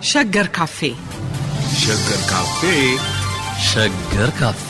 ሸገር ካፌ ሸገር ካፌ ሸገር ካፌ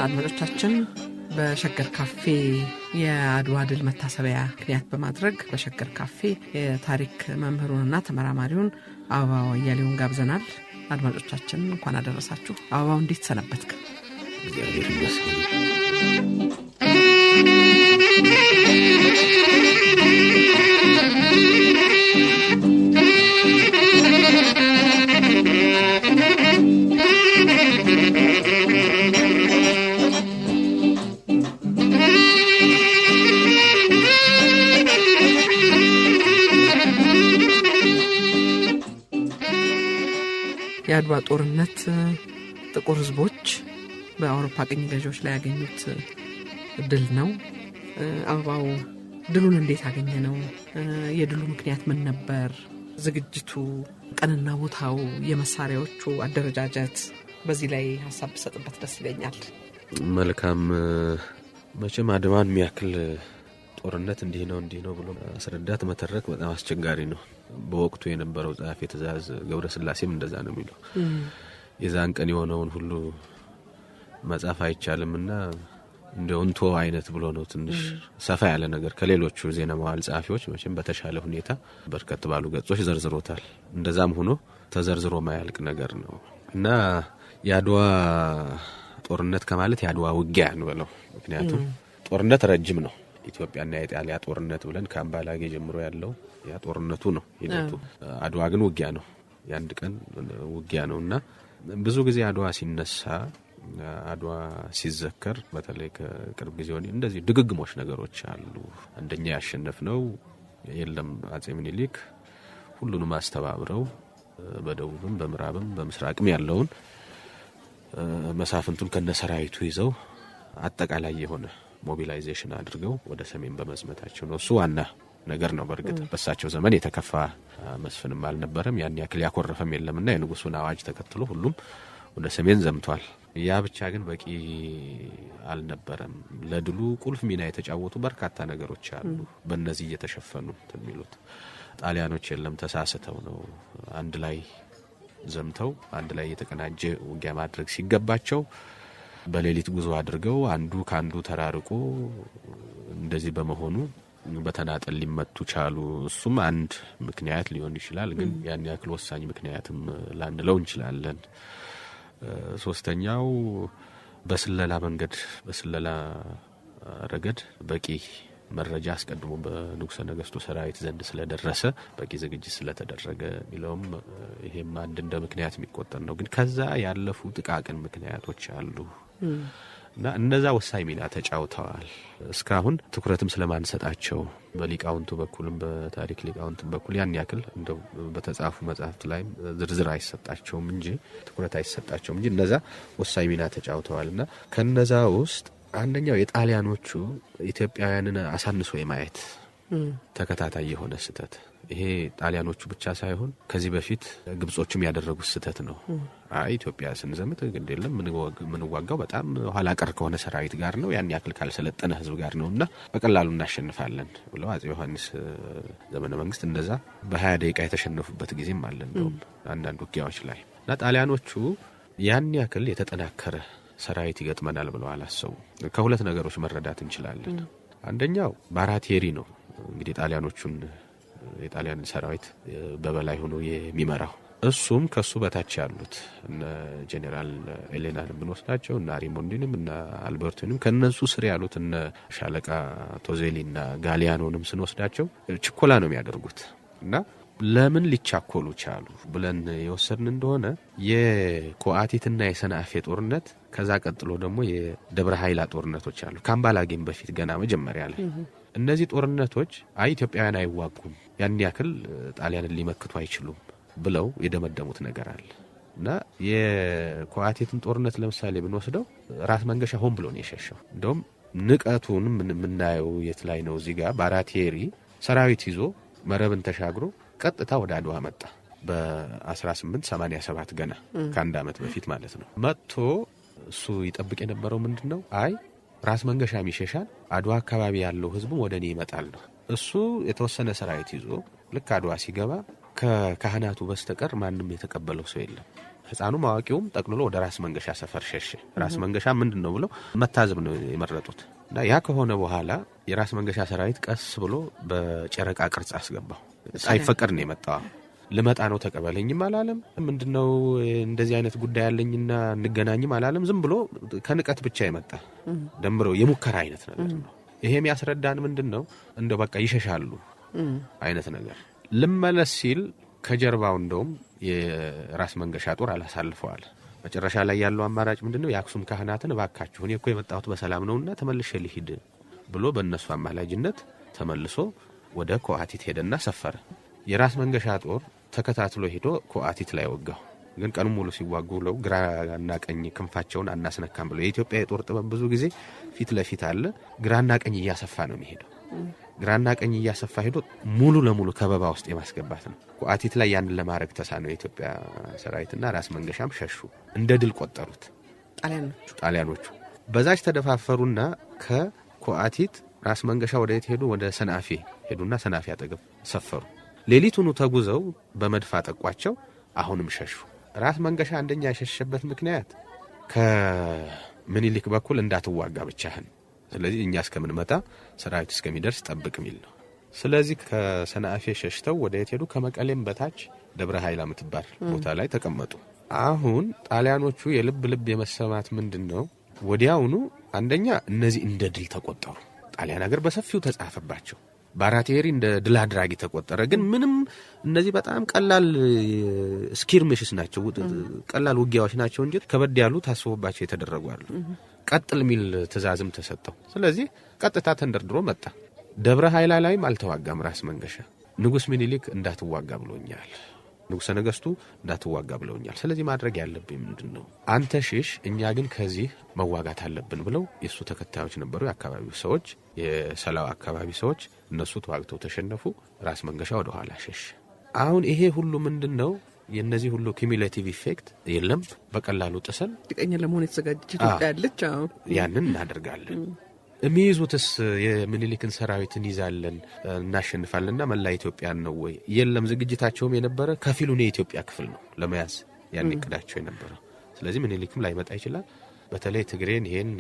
አድማጮቻችን በሸገር ካፌ የአድዋ ድል መታሰቢያ ምክንያት በማድረግ በሸገር ካፌ የታሪክ መምህሩንና ተመራማሪውን አበባው አያሌውን ጋብዘናል። አድማጮቻችን እንኳን አደረሳችሁ። አበባው እንዴት ሰነበትክ? እግዚአብሔር ይመስገን። የአድዋ ጦርነት ጥቁር ህዝቦች በአውሮፓ ቅኝ ገዢዎች ላይ ያገኙት ድል ነው። አበባው ድሉን እንዴት አገኘ ነው? የድሉ ምክንያት ምን ነበር? ዝግጅቱ፣ ቀንና ቦታው፣ የመሳሪያዎቹ አደረጃጀት፣ በዚህ ላይ ሐሳብ ብሰጥበት ደስ ይለኛል። መልካም። መቼም አድዋን የሚያክል ጦርነት እንዲህ ነው ብሎ አስረዳት መተረክ በጣም አስቸጋሪ ነው። በወቅቱ የነበረው ጸሐፌ ትእዛዝ ገብረ ስላሴም እንደዛ ነው የሚለው። የዛን ቀን የሆነውን ሁሉ መጻፍ አይቻልምና እንደው እንቶ አይነት ብሎ ነው ትንሽ ሰፋ ያለ ነገር ከሌሎቹ ዜና መዋዕል ጸሐፊዎች መቼም በተሻለ ሁኔታ በርከት ባሉ ገጾች ዘርዝሮታል። እንደዛም ሆኖ ተዘርዝሮ ማያልቅ ነገር ነው እና የአድዋ ጦርነት ከማለት የአድዋ ውጊያ ነው። ምክንያቱም ጦርነት ረጅም ነው። ኢትዮጵያና የጣሊያ ጦርነት ብለን ከአምባላጌ ጀምሮ ያለው ያ ጦርነቱ ነው ሂደቱ። አድዋ ግን ውጊያ ነው፣ የአንድ ቀን ውጊያ ነውና ብዙ ጊዜ አድዋ ሲነሳ፣ አድዋ ሲዘከር በተለይ ከቅርብ ጊዜ ወዲህ እንደዚህ ድግግሞች ነገሮች አሉ። አንደኛ ያሸነፍነው የለም አጼ ምኒልክ ሁሉንም አስተባብረው በደቡብም በምዕራብም በምስራቅም ያለውን መሳፍንቱን ከነሰራዊቱ ይዘው አጠቃላይ የሆነ ሞቢላይዜሽን አድርገው ወደ ሰሜን በመዝመታቸው ነው። እሱ ዋና ነገር ነው። በርግጥ በሳቸው ዘመን የተከፋ መስፍንም አልነበረም፣ ያን ያክል ያኮረፈም የለምና የንጉሱን አዋጅ ተከትሎ ሁሉም ወደ ሰሜን ዘምቷል። ያ ብቻ ግን በቂ አልነበረም። ለድሉ ቁልፍ ሚና የተጫወቱ በርካታ ነገሮች አሉ። በእነዚህ እየተሸፈኑ የሚሉት ጣሊያኖች የለም ተሳስተው ነው አንድ ላይ ዘምተው አንድ ላይ የተቀናጀ ውጊያ ማድረግ ሲገባቸው በሌሊት ጉዞ አድርገው አንዱ ካንዱ ተራርቆ እንደዚህ በመሆኑ በተናጠል ሊመቱ ቻሉ። እሱም አንድ ምክንያት ሊሆን ይችላል፣ ግን ያን ያክል ወሳኝ ምክንያትም ላንለው እንችላለን። ሶስተኛው በስለላ ረገድ በቂ መረጃ አስቀድሞ በንጉሠ ነገሥቱ ሰራዊት ዘንድ ስለደረሰ በቂ ዝግጅት ስለተደረገ ሚለውም ይሄም አንድ እንደ ምክንያት የሚቆጠር ነው። ግን ከዛ ያለፉ ጥቃቅን ምክንያቶች አሉ እና እነዛ ወሳኝ ሚና ተጫውተዋል። እስካሁን ትኩረትም ስለማንሰጣቸው በሊቃውንቱ በኩልም በታሪክ ሊቃውንቱ በኩል ያን ያክል እንደው በተጻፉ መጻሕፍት ላይ ዝርዝር አይሰጣቸውም እንጂ ትኩረት አይሰጣቸውም እንጂ እነዛ ወሳኝ ሚና ተጫውተዋልና ከነዛ ውስጥ አንደኛው የጣሊያኖቹ ኢትዮጵያውያንን አሳንሶ የማየት ተከታታይ የሆነ ስህተት። ይሄ ጣሊያኖቹ ብቻ ሳይሆን ከዚህ በፊት ግብጾችም ያደረጉት ስህተት ነው። ኢትዮጵያ ስንዘምት ግድ የለም ምንዋጋው በጣም ኋላ ቀር ከሆነ ሰራዊት ጋር ነው፣ ያን ያክል ካልሰለጠነ ህዝብ ጋር ነውና በቀላሉ እናሸንፋለን ብለው አጼ ዮሐንስ ዘመነ መንግስት እንደዛ በ20 ደቂቃ የተሸነፉበት ጊዜም አለ እንደውም አንዳንድ ውጊያዎች ላይ። እና ጣሊያኖቹ ያን ያክል የተጠናከረ ሰራዊት ይገጥመናል ብለው አላሰቡ። ከሁለት ነገሮች መረዳት እንችላለን። አንደኛው ባራቴሪ ነው እንግዲህ የጣሊያን ሰራዊት በበላይ ሆኖ የሚመራው። እሱም ከሱ በታች ያሉት እነ ጄኔራል ኤሌናን ብንወስዳቸው እና ሪሞንዲንም እና አልበርቲንም ከነሱ ስር ያሉት እነ ሻለቃ ቶዜሊና ጋሊያኖንም ስንወስዳቸው ችኮላ ነው የሚያደርጉት እና ለምን ሊቻኮሉ ቻሉ ብለን የወሰድን እንደሆነ የኮአቲትና የሰንአፌ ጦርነት ከዛ ቀጥሎ ደግሞ የደብረ ኃይላ ጦርነቶች አሉ። ካምባላጌም በፊት ገና መጀመሪያ ላይ እነዚህ ጦርነቶች ኢትዮጵያውያን አይዋጉም፣ ያን ያክል ጣሊያንን ሊመክቱ አይችሉም ብለው የደመደሙት ነገር አለ እና የኮአቲትን ጦርነት ለምሳሌ ብንወስደው ራስ መንገሻ ሆን ብሎ ነው የሸሸው። እንደውም ንቀቱን የምናየው የት ላይ ነው? እዚህ ጋር ባራቴሪ ሰራዊት ይዞ መረብን ተሻግሮ ቀጥታ ወደ አድዋ መጣ። በ1887 ገና ከአንድ ዓመት በፊት ማለት ነው። መጥቶ እሱ ይጠብቅ የነበረው ምንድን ነው? ራስ መንገሻም ይሸሻል፣ አድዋ አካባቢ ያለው ህዝቡም ወደ እኔ ይመጣል ነው። እሱ የተወሰነ ሰራዊት ይዞ ልክ አድዋ ሲገባ ከካህናቱ በስተቀር ማንም የተቀበለው ሰው የለም። ህፃኑም አዋቂውም ጠቅልሎ ወደ ራስ መንገሻ ሰፈር ሸሸ። ራስ መንገሻ ምንድን ነው ብለው መታዘብ ነው የመረጡት እና ያ ከሆነ በኋላ የራስ መንገሻ ሰራዊት ቀስ ብሎ በጨረቃ ቅርጽ አስገባው። ሳይፈቀድ ነው የመጣው። ልመጣ ነው ተቀበለኝም አላለም። ምንድነው እንደዚህ አይነት ጉዳይ ያለኝና እንገናኝም አላለም። ዝም ብሎ ከንቀት ብቻ የመጣ ደምረው የሙከራ አይነት ነገር ነው። ይሄም ያስረዳን ምንድነው እንደው በቃ ይሸሻሉ አይነት ነገር። ልመለስ ሲል ከጀርባው እንደውም የራስ መንገሻ ጦር አላሳልፈዋል። መጨረሻ ላይ ያለው አማራጭ ምንድነው? የአክሱም ካህናትን እባካችሁ እኔ እኮ የመጣሁት በሰላም ነውና ተመልሼ ልሂድ ብሎ በእነሱ አማላጅነት ተመልሶ ወደ ኮአቲት ሄደና ሰፈረ። የራስ መንገሻ ጦር ተከታትሎ ሄዶ ኮአቲት ላይ ወጋው። ግን ቀኑ ሙሉ ሲዋጉ ለው ግራና ቀኝ ክንፋቸውን አናስነካም ብሎ የኢትዮጵያ የጦር ጥበብ ብዙ ጊዜ ፊት ለፊት አለ፣ ግራና ቀኝ እያሰፋ ነው የሚሄደው። ግራና ቀኝ እያሰፋ ሄዶ ሙሉ ለሙሉ ከበባ ውስጥ የማስገባት ነው። ኮአቲት ላይ ያንን ለማድረግ ተሳነው የኢትዮጵያ ሰራዊትና ራስ መንገሻም ሸሹ። እንደ ድል ቆጠሩት ጣሊያኖቹ። በዛች ተደፋፈሩና ከኮአቲት ራስ መንገሻ ወደ የት ሄዱ? ወደ ሰንአፌ ሄዱና ሰንአፌ አጠገብ ሰፈሩ። ሌሊቱን ተጉዘው በመድፍ አጠቋቸው። አሁንም ሸሹ። ራስ መንገሻ አንደኛ የሸሸበት ምክንያት ከምኒልክ በኩል እንዳትዋጋ ብቻህን፣ ስለዚህ እኛ እስከምንመጣ ሰራዊት እስከሚደርስ ጠብቅ ሚል ነው። ስለዚህ ከሰንአፌ ሸሽተው ወደ የት ሄዱ? ከመቀሌም በታች ደብረ ኃይላ የምትባል ቦታ ላይ ተቀመጡ። አሁን ጣሊያኖቹ የልብ የመሰማት ምንድነው? ወዲያውኑ አንደኛ እነዚህ እንደ ድል ተቆጠሩ። ጣሊያን ሀገር በሰፊው ተጻፈባቸው። ባራቴሪ እንደ ድል አድራጊ ተቆጠረ። ግን ምንም እነዚህ በጣም ቀላል ስኪርምሽስ ናቸው፣ ቀላል ውጊያዎች ናቸው እንጂ ከበድ ያሉ ታስቦባቸው የተደረጉ አሉ። ቀጥል ሚል ትእዛዝም ተሰጠው። ስለዚህ ቀጥታ ተንደርድሮ መጣ። ደብረ ኃይላ ላይም አልተዋጋም ራስ መንገሻ። ንጉስ ምኒልክ እንዳትዋጋ ብሎኛል፣ ንጉሰ ነገስቱ እንዳትዋጋ ብለውኛል። ስለዚህ ማድረግ ያለብኝ ምንድነው? አንተ ሽሽ፣ እኛ ግን ከዚህ መዋጋት አለብን ብለው የሱ ተከታዮች ነበሩ፣ የአካባቢው ሰዎች፣ የሰላው አካባቢ ሰዎች። እነሱ ተዋግተው ተሸነፉ። ራስ መንገሻ ወደ ኋላ ሸሽ። አሁን ይሄ ሁሉ ምንድነው? የነዚህ ሁሉ ኩሙሌቲቭ ኢፌክት የለም። በቀላሉ ጥሰን ጥቅኛ ለመሆን የተዘጋጀች ኢትዮጵያ ያለች ያንን እናደርጋለን። የሚይዙትስ የምኒልክን ሰራዊትን ይዛለን እናሸንፋለንና መላ ኢትዮጵያን ነው ወይ? የለም። ዝግጅታቸውም የነበረ ከፊሉን የኢትዮጵያ ክፍል ነው ለመያዝ ያን እቅዳቸው የነበረ። ስለዚህ ምኒልክም ላይመጣ ይችላል። በተለይ ትግሬን፣ ይሄን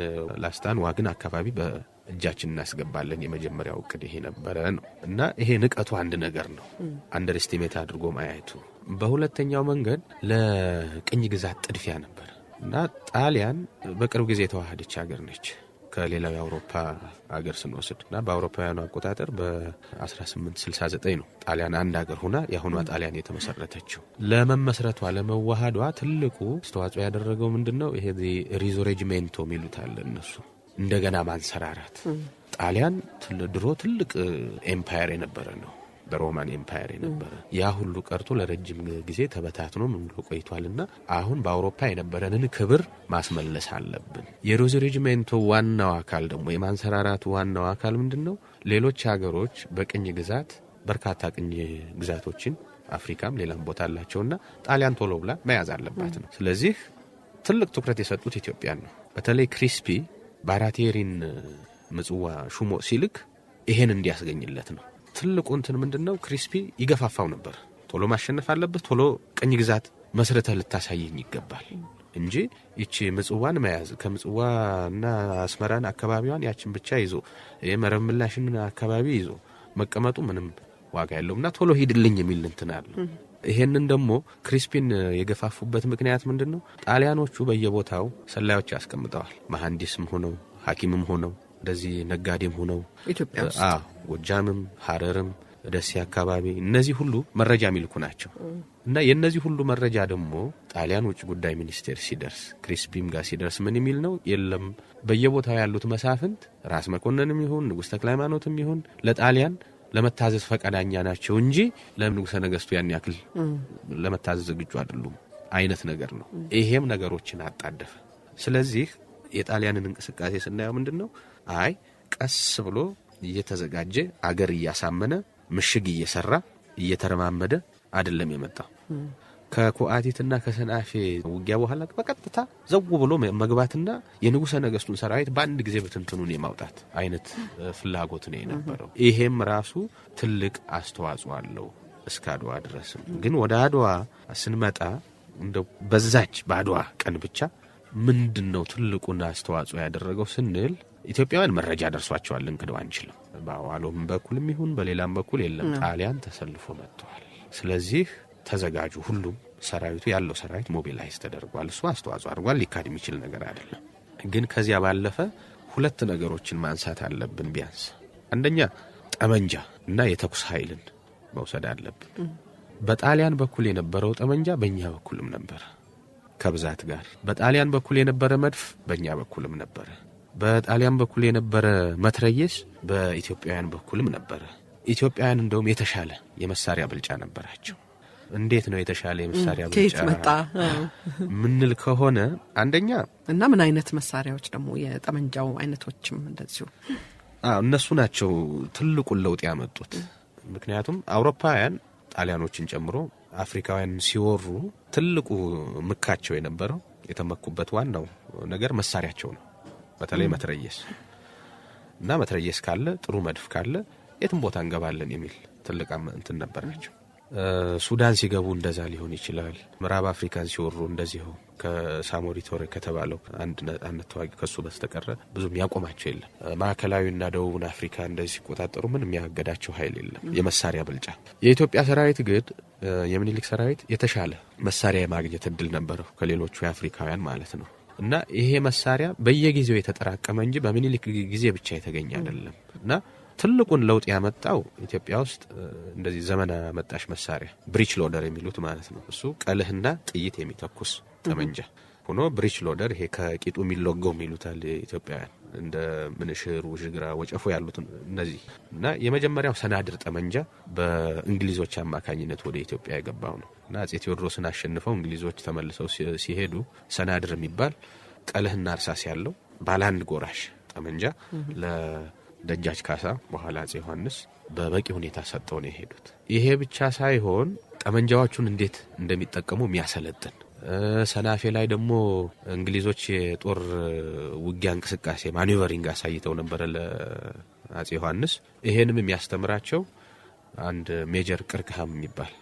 ላስታን፣ ዋግን አካባቢ በእጃችን እናስገባለን። የመጀመሪያው እቅድ ይሄ ነበረ ነው እና ይሄ ንቀቱ አንድ ነገር ነው፣ አንደርስቲሜት አድርጎ ማየቱ። በሁለተኛው መንገድ ለቅኝ ግዛት ጥድፊያ ነበር እና ጣሊያን በቅርብ ጊዜ የተዋሃደች ሀገር ነች ከሌላው የአውሮፓ ሀገር ስንወስድ እና በአውሮፓውያኑ አቆጣጠር በ1869 ነው ጣሊያን አንድ ሀገር ሆና የአሁኗ ጣሊያን የተመሰረተችው። ለመመስረቷ ለመዋሃዷ ትልቁ አስተዋጽኦ ያደረገው ምንድነው? ይሄ ሪዞሬጅሜንቶ ሚሉታል እነሱ፣ እንደገና ማንሰራራት። ጣሊያን ድሮ ትልቅ ኤምፓየር የነበረ ነው፣ በሮማን ኤምፓየር የነበረ። ያ ሁሉ ቀርቶ ለረጅም ጊዜ ተበታትኖ ምን ብሎ ቆይቷልና አሁን በአውሮፓ የነበረንን ክብር ማስመለስ አለብን። የሪዞሬጅሜንቶ ዋናው አካል ደግሞ የማንሰራራቱ ዋናው አካል ምንድነው? ሌሎች ሀገሮች በቅኝ ግዛት በርካታ ቅኝ ግዛቶችን አፍሪካም ሌላም ቦታ አላቸውና ጣሊያን ቶሎ ብላ መያዝ አለባት ነው። ስለዚህ ትልቅ ትኩረት የሰጡት ኢትዮጵያን ነው። በተለይ ክሪስፒ ባራቴሪን ምጽዋ ሹሞ ሲልክ ይሄን እንዲያስገኝለት ነው። ትልቁ እንትን ምንድነው? ክሪስፒ ይገፋፋው ነበር። ቶሎ ማሸነፍ አለበት፣ ቶሎ ቅኝ ግዛት መስረተ ልታሳየኝ ይገባል እንጂ እቺ ምጽዋን መያዝ ከምጽዋና አስመራን አካባቢዋን ያችን ብቻ ይዞ የመረብ ምላሽን አካባቢ ይዞ መቀመጡ ምንም ዋጋ የለውምና ቶሎ ሂድልኝ የሚል እንትን አለ። ይሄንን ደግሞ ክሪስፒን የገፋፉበት ምክንያት ምንድነው? ጣሊያኖቹ በየቦታው ሰላዮች ያስቀምጠዋል። መሐንዲስም ሆነው ሐኪምም ሆነው እንደዚህ ነጋዴም ሆነው ኢትዮጵያ ውስጥ ጎጃምም ሐረርም ደሴ አካባቢ እነዚህ ሁሉ መረጃ የሚልኩ ናቸው። እና የነዚህ ሁሉ መረጃ ደግሞ ጣሊያን ውጭ ጉዳይ ሚኒስቴር ሲደርስ ክሪስፒም ጋር ሲደርስ ምን የሚል ነው? የለም በየቦታው ያሉት መሳፍንት ራስ መኮንንም ይሁን ንጉሥ ተክለ ሃይማኖትም ይሁን ለጣሊያን ለመታዘዝ ፈቃደኛ ናቸው እንጂ ለንጉሠ ነገሥቱ ያን ያክል ለመታዘዝ ዝግጁ አይደሉም አይነት ነገር ነው። ይሄም ነገሮችን አጣደፈ። ስለዚህ የጣሊያንን እንቅስቃሴ ስናየው ምንድነው? አይ ቀስ ብሎ እየተዘጋጀ አገር እያሳመነ ምሽግ እየሰራ እየተረማመደ አይደለም የመጣው። ከኮአቲትና ከሰናፌ ውጊያ በኋላ በቀጥታ ዘው ብሎ መግባትና የንጉሠ ነገሥቱን ሰራዊት በአንድ ጊዜ በትንትኑን የማውጣት አይነት ፍላጎት ነው የነበረው። ይሄም ራሱ ትልቅ አስተዋጽኦ አለው እስከ አድዋ ድረስም። ግን ወደ አድዋ ስንመጣ እንደው በዛች በአድዋ ቀን ብቻ ምንድነው ትልቁን አስተዋጽኦ ያደረገው ስንል ኢትዮጵያውያን መረጃ ደርሷቸዋል፣ እንክደው አንችልም። በአዋሎም በኩልም ይሁን በሌላም በኩል የለም ጣሊያን ተሰልፎ መጥቷል። ስለዚህ ተዘጋጁ፣ ሁሉም ሰራዊቱ ያለው ሰራዊት ሞቢላይዝ ተደርጓል። እሱ አስተዋጽኦ አድርጓል፣ ሊካድ የሚችል ነገር አይደለም። ግን ከዚያ ባለፈ ሁለት ነገሮችን ማንሳት አለብን ቢያንስ። አንደኛ ጠመንጃ እና የተኩስ ኃይልን መውሰድ አለብን። በጣሊያን በኩል የነበረው ጠመንጃ በእኛ በኩልም ነበር ከብዛት ጋር። በጣሊያን በኩል የነበረ መድፍ በእኛ በኩልም ነበር። በጣሊያን በኩል የነበረ መትረየስ በኢትዮጵያውያን በኩልም ነበር። ኢትዮጵያውያን እንደውም የተሻለ የመሳሪያ ብልጫ ነበራቸው። እንዴት ነው የተሻለ የመሳሪያ ብልጫ ከየት መጣ ምንል ከሆነ አንደኛ እና ምን አይነት መሳሪያዎች ደግሞ የጠመንጃው አይነቶችም እንደዚሁ እነሱ ናቸው ትልቁን ለውጥ ያመጡት። ምክንያቱም አውሮፓውያን ጣሊያኖችን ጨምሮ አፍሪካውያን ሲወሩ ትልቁ ምካቸው የነበረው የተመኩበት ዋናው ነገር መሳሪያቸው ነው። በተለይ መትረየስ እና መትረየስ ካለ ጥሩ መድፍ ካለ የትም ቦታ እንገባለን የሚል ትልቅ እንትን ነበራቸው። ሱዳን ሲገቡ እንደዛ ሊሆን ይችላል። ምዕራብ አፍሪካን ሲወሩ እንደዚሁ ከሳሞሪ ቶሬ ከተባለው አንድ ተዋጊ ከሱ በስተቀረ ብዙም ያቆማቸው የለም። ማዕከላዊና ደቡብን አፍሪካ እንደዚህ ሲቆጣጠሩ ምንም ያገዳቸው ኃይል የለም። የመሳሪያ ብልጫ የኢትዮጵያ ሰራዊት ግን የምኒልክ ሰራዊት የተሻለ መሳሪያ የማግኘት እድል ነበረው ከሌሎቹ የአፍሪካውያን ማለት ነው። እና ይሄ መሳሪያ በየጊዜው የተጠራቀመ እንጂ በምኒልክ ጊዜ ብቻ የተገኘ አይደለም። እና ትልቁን ለውጥ ያመጣው ኢትዮጵያ ውስጥ እንደዚህ ዘመን አመጣሽ መሳሪያ ብሪች ሎደር የሚሉት ማለት ነው። እሱ ቀልህና ጥይት የሚተኩስ ጠመንጃ ሆኖ ብሪች ሎደር ይሄ ከቂጡ የሚለገው የሚሉታል ኢትዮጵያውያን እንደ ምንሽር፣ ውዥግራ፣ ወጨፎ ያሉት እነዚህ እና የመጀመሪያው ሰናድር ጠመንጃ በእንግሊዞች አማካኝነት ወደ ኢትዮጵያ የገባው ነው። እና አፄ ቴዎድሮስን አሸንፈው እንግሊዞች ተመልሰው ሲሄዱ ሰናድር የሚባል ቀልህና እርሳስ ያለው ባለ አንድ ጎራሽ ጠመንጃ ለደጃች ካሳ በኋላ አፄ ዮሐንስ በበቂ ሁኔታ ሰጠው ነው የሄዱት። ይሄ ብቻ ሳይሆን ጠመንጃዎቹን እንዴት እንደሚጠቀሙ የሚያሰለጥን ሰናፌ ላይ ደግሞ እንግሊዞች የጦር ውጊያ እንቅስቃሴ ማኒቨሪንግ አሳይተው ነበር ለአፄ ዮሐንስ። ይሄንም የሚያስተምራቸው አንድ ሜጀር ቅርቅሃም የሚባል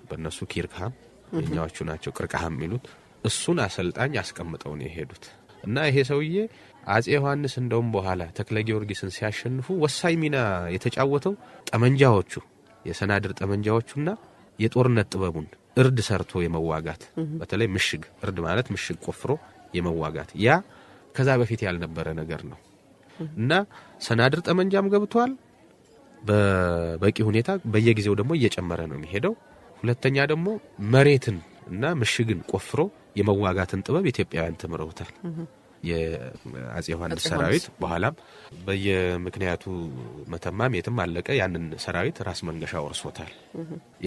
በእነሱ ኪርክሃም የኛዎቹ ናቸው ቅርቅሃም የሚሉት እሱን አሰልጣኝ አስቀምጠው ነው የሄዱት። እና ይሄ ሰውዬ አፄ ዮሐንስ እንደውም በኋላ ተክለ ጊዮርጊስን ሲያሸንፉ ወሳኝ ሚና የተጫወተው ጠመንጃዎቹ የሰናድር ጠመንጃዎቹና የጦርነት ጥበቡን እርድ ሰርቶ የመዋጋት በተለይ ምሽግ እርድ ማለት ምሽግ ቆፍሮ የመዋጋት ያ ከዛ በፊት ያልነበረ ነገር ነው። እና ሰናድር ጠመንጃም ገብቷል በበቂ ሁኔታ በየጊዜው ደግሞ እየጨመረ ነው የሚሄደው። ሁለተኛ ደግሞ መሬትን እና ምሽግን ቆፍሮ የመዋጋትን ጥበብ ኢትዮጵያውያን ተምረውታል። የአፄ ዮሐንስ ሰራዊት በኋላም በየምክንያቱ መተማም የትም አለቀ ያንን ሰራዊት ራስ መንገሻ ወርሶታል።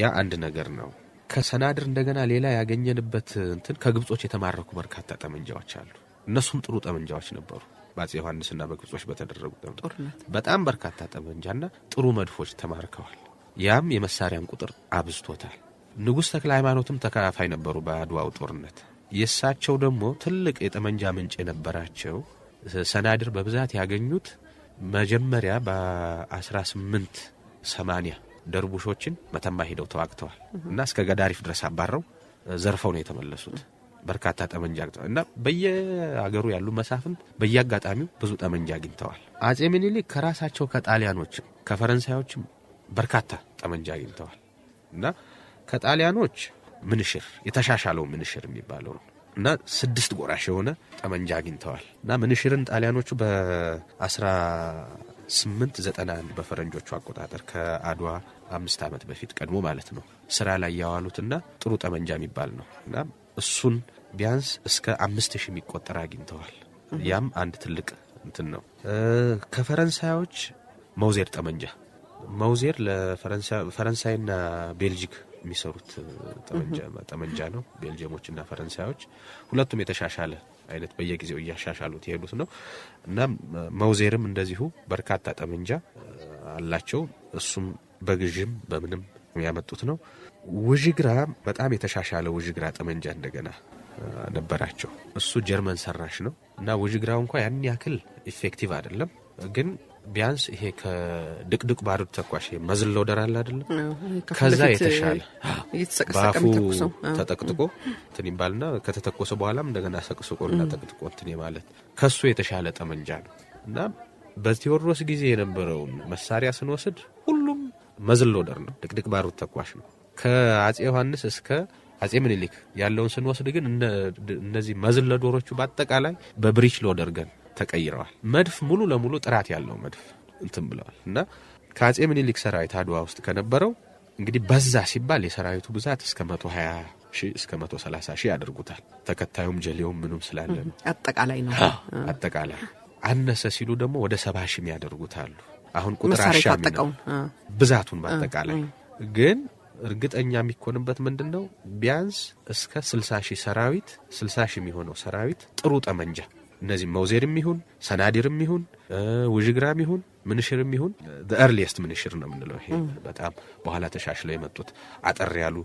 ያ አንድ ነገር ነው። ከሰናድር እንደገና ሌላ ያገኘንበት እንትን ከግብጾች የተማረኩ በርካታ ጠመንጃዎች አሉ። እነሱም ጥሩ ጠመንጃዎች ነበሩ። በአፄ ዮሐንስና በግብጾች በተደረጉ ጦርነት በጣም በርካታ ጠመንጃና ጥሩ መድፎች ተማርከዋል። ያም የመሳሪያን ቁጥር አብዝቶታል። ንጉሥ ተክለ ሃይማኖትም ተካፋይ ነበሩ በአድዋው ጦርነት። የሳቸው ደግሞ ትልቅ የጠመንጃ ምንጭ የነበራቸው ሰናድር በብዛት ያገኙት መጀመሪያ በ1880 ደርቡሾችን መተማ ሄደው ተዋግተዋል እና እስከ ገዳሪፍ ድረስ አባረው ዘርፈው ነው የተመለሱት። በርካታ ጠመንጃ እና በየአገሩ ያሉ መሳፍንት በየአጋጣሚው ብዙ ጠመንጃ አግኝተዋል። አፄ ምኒልክ ከራሳቸው ከጣሊያኖች ከፈረንሳዮችም በርካታ ጠመንጃ አግኝተዋል እና ከጣሊያኖች ምንሽር የተሻሻለው ምንሽር የሚባለው እና 6 ጎራሽ የሆነ ጠመንጃ አግኝተዋል እና ምንሽርን ጣሊያኖቹ በ1891 በፈረንጆቹ አቆጣጠር ከአድዋ 5 ዓመት በፊት ቀድሞ ማለት ነው ስራ ላይ ያዋሉትና ጥሩ ጠመንጃ የሚባል ነው እና እሱን ቢያንስ እስከ 5000 የሚቆጠር አግኝተዋል። ያም አንድ ትልቅ እንትን ነው። ከፈረንሳዮች መውዜር መውዜር ለፈረንሳይና ቤልጂክ የሚሰሩት ጠመንጃ ነው። ቤልጂየሞችና ፈረንሳዮች ሁለቱም የተሻሻለ አይነት በየጊዜው እያሻሻሉት የሄዱት ነው እና መውዜርም እንደዚሁ በርካታ ጠመንጃ አላቸው። እሱም በግዥም በምንም ያመጡት ነው። ውዥግራ በጣም የተሻሻለ ውዥግራ ጠመንጃ እንደገና ነበራቸው። እሱ ጀርመን ሰራሽ ነው እና ውዥግራው እንኳን ያን ያክል ኢፌክቲቭ አይደለም፣ ግን ቢያንስ ይሄ ከድቅድቅ ባሩድ ተኳሽ መዝል ሎደር አለ አይደለም ከዛ የተሻለ ባፉ ተጠቅጥቆ እንትን ይባልና ከተተኮሰ በኋላም እንደገና ሰቅስቆና ተጠቅጥቆ እንትን ማለት ከሱ የተሻለ ጠመንጃ ነው እና በቴዎድሮስ ጊዜ የነበረውን መሳሪያ ስንወስድ ሁሉም መዝል ሎደር ነው፣ ድቅድቅ ባሩድ ተኳሽ ነው። ከአጼ ዮሐንስ እስከ አጼ ምኒልክ ያለውን ስንወስድ ግን እነዚህ መዝል ሎደሮቹ በአጠቃላይ በብሪች ሎደር ገን ተቀይረዋል። መድፍ ሙሉ ለሙሉ ጥራት ያለው መድፍ እንትን ብለዋል እና ከአጼ ምኒልክ ሰራዊት አድዋ ውስጥ ከነበረው እንግዲህ በዛ ሲባል የሰራዊቱ ብዛት እስከ 120,000 እስከ 130,000 ያደርጉታል። ተከታዩም ጀሌውም ምኑም ስላለ አጠቃላይ ነው። አጠቃላይ አነሰ ሲሉ ደግሞ ወደ 70,000 ያደርጉታሉ። አሁን ቁጥር አሻሚ ነው ብዛቱን በአጠቃላይ ግን እርግጠኛ የሚኮንበት ምንድነው ቢያንስ እስከ 60,000 ሰራዊት 60,000 የሚሆነው ሰራዊት ጥሩ ጠመንጃ እነዚህ መውዜርም ይሁን ሰናዲርም ይሁን ውዥግራም ይሁን ምንሽርም ይሁን the earliest ምንሽር ነው የምንለው ይሄ በጣም በኋላ ተሻሽለው የመጡት አጠር ያሉ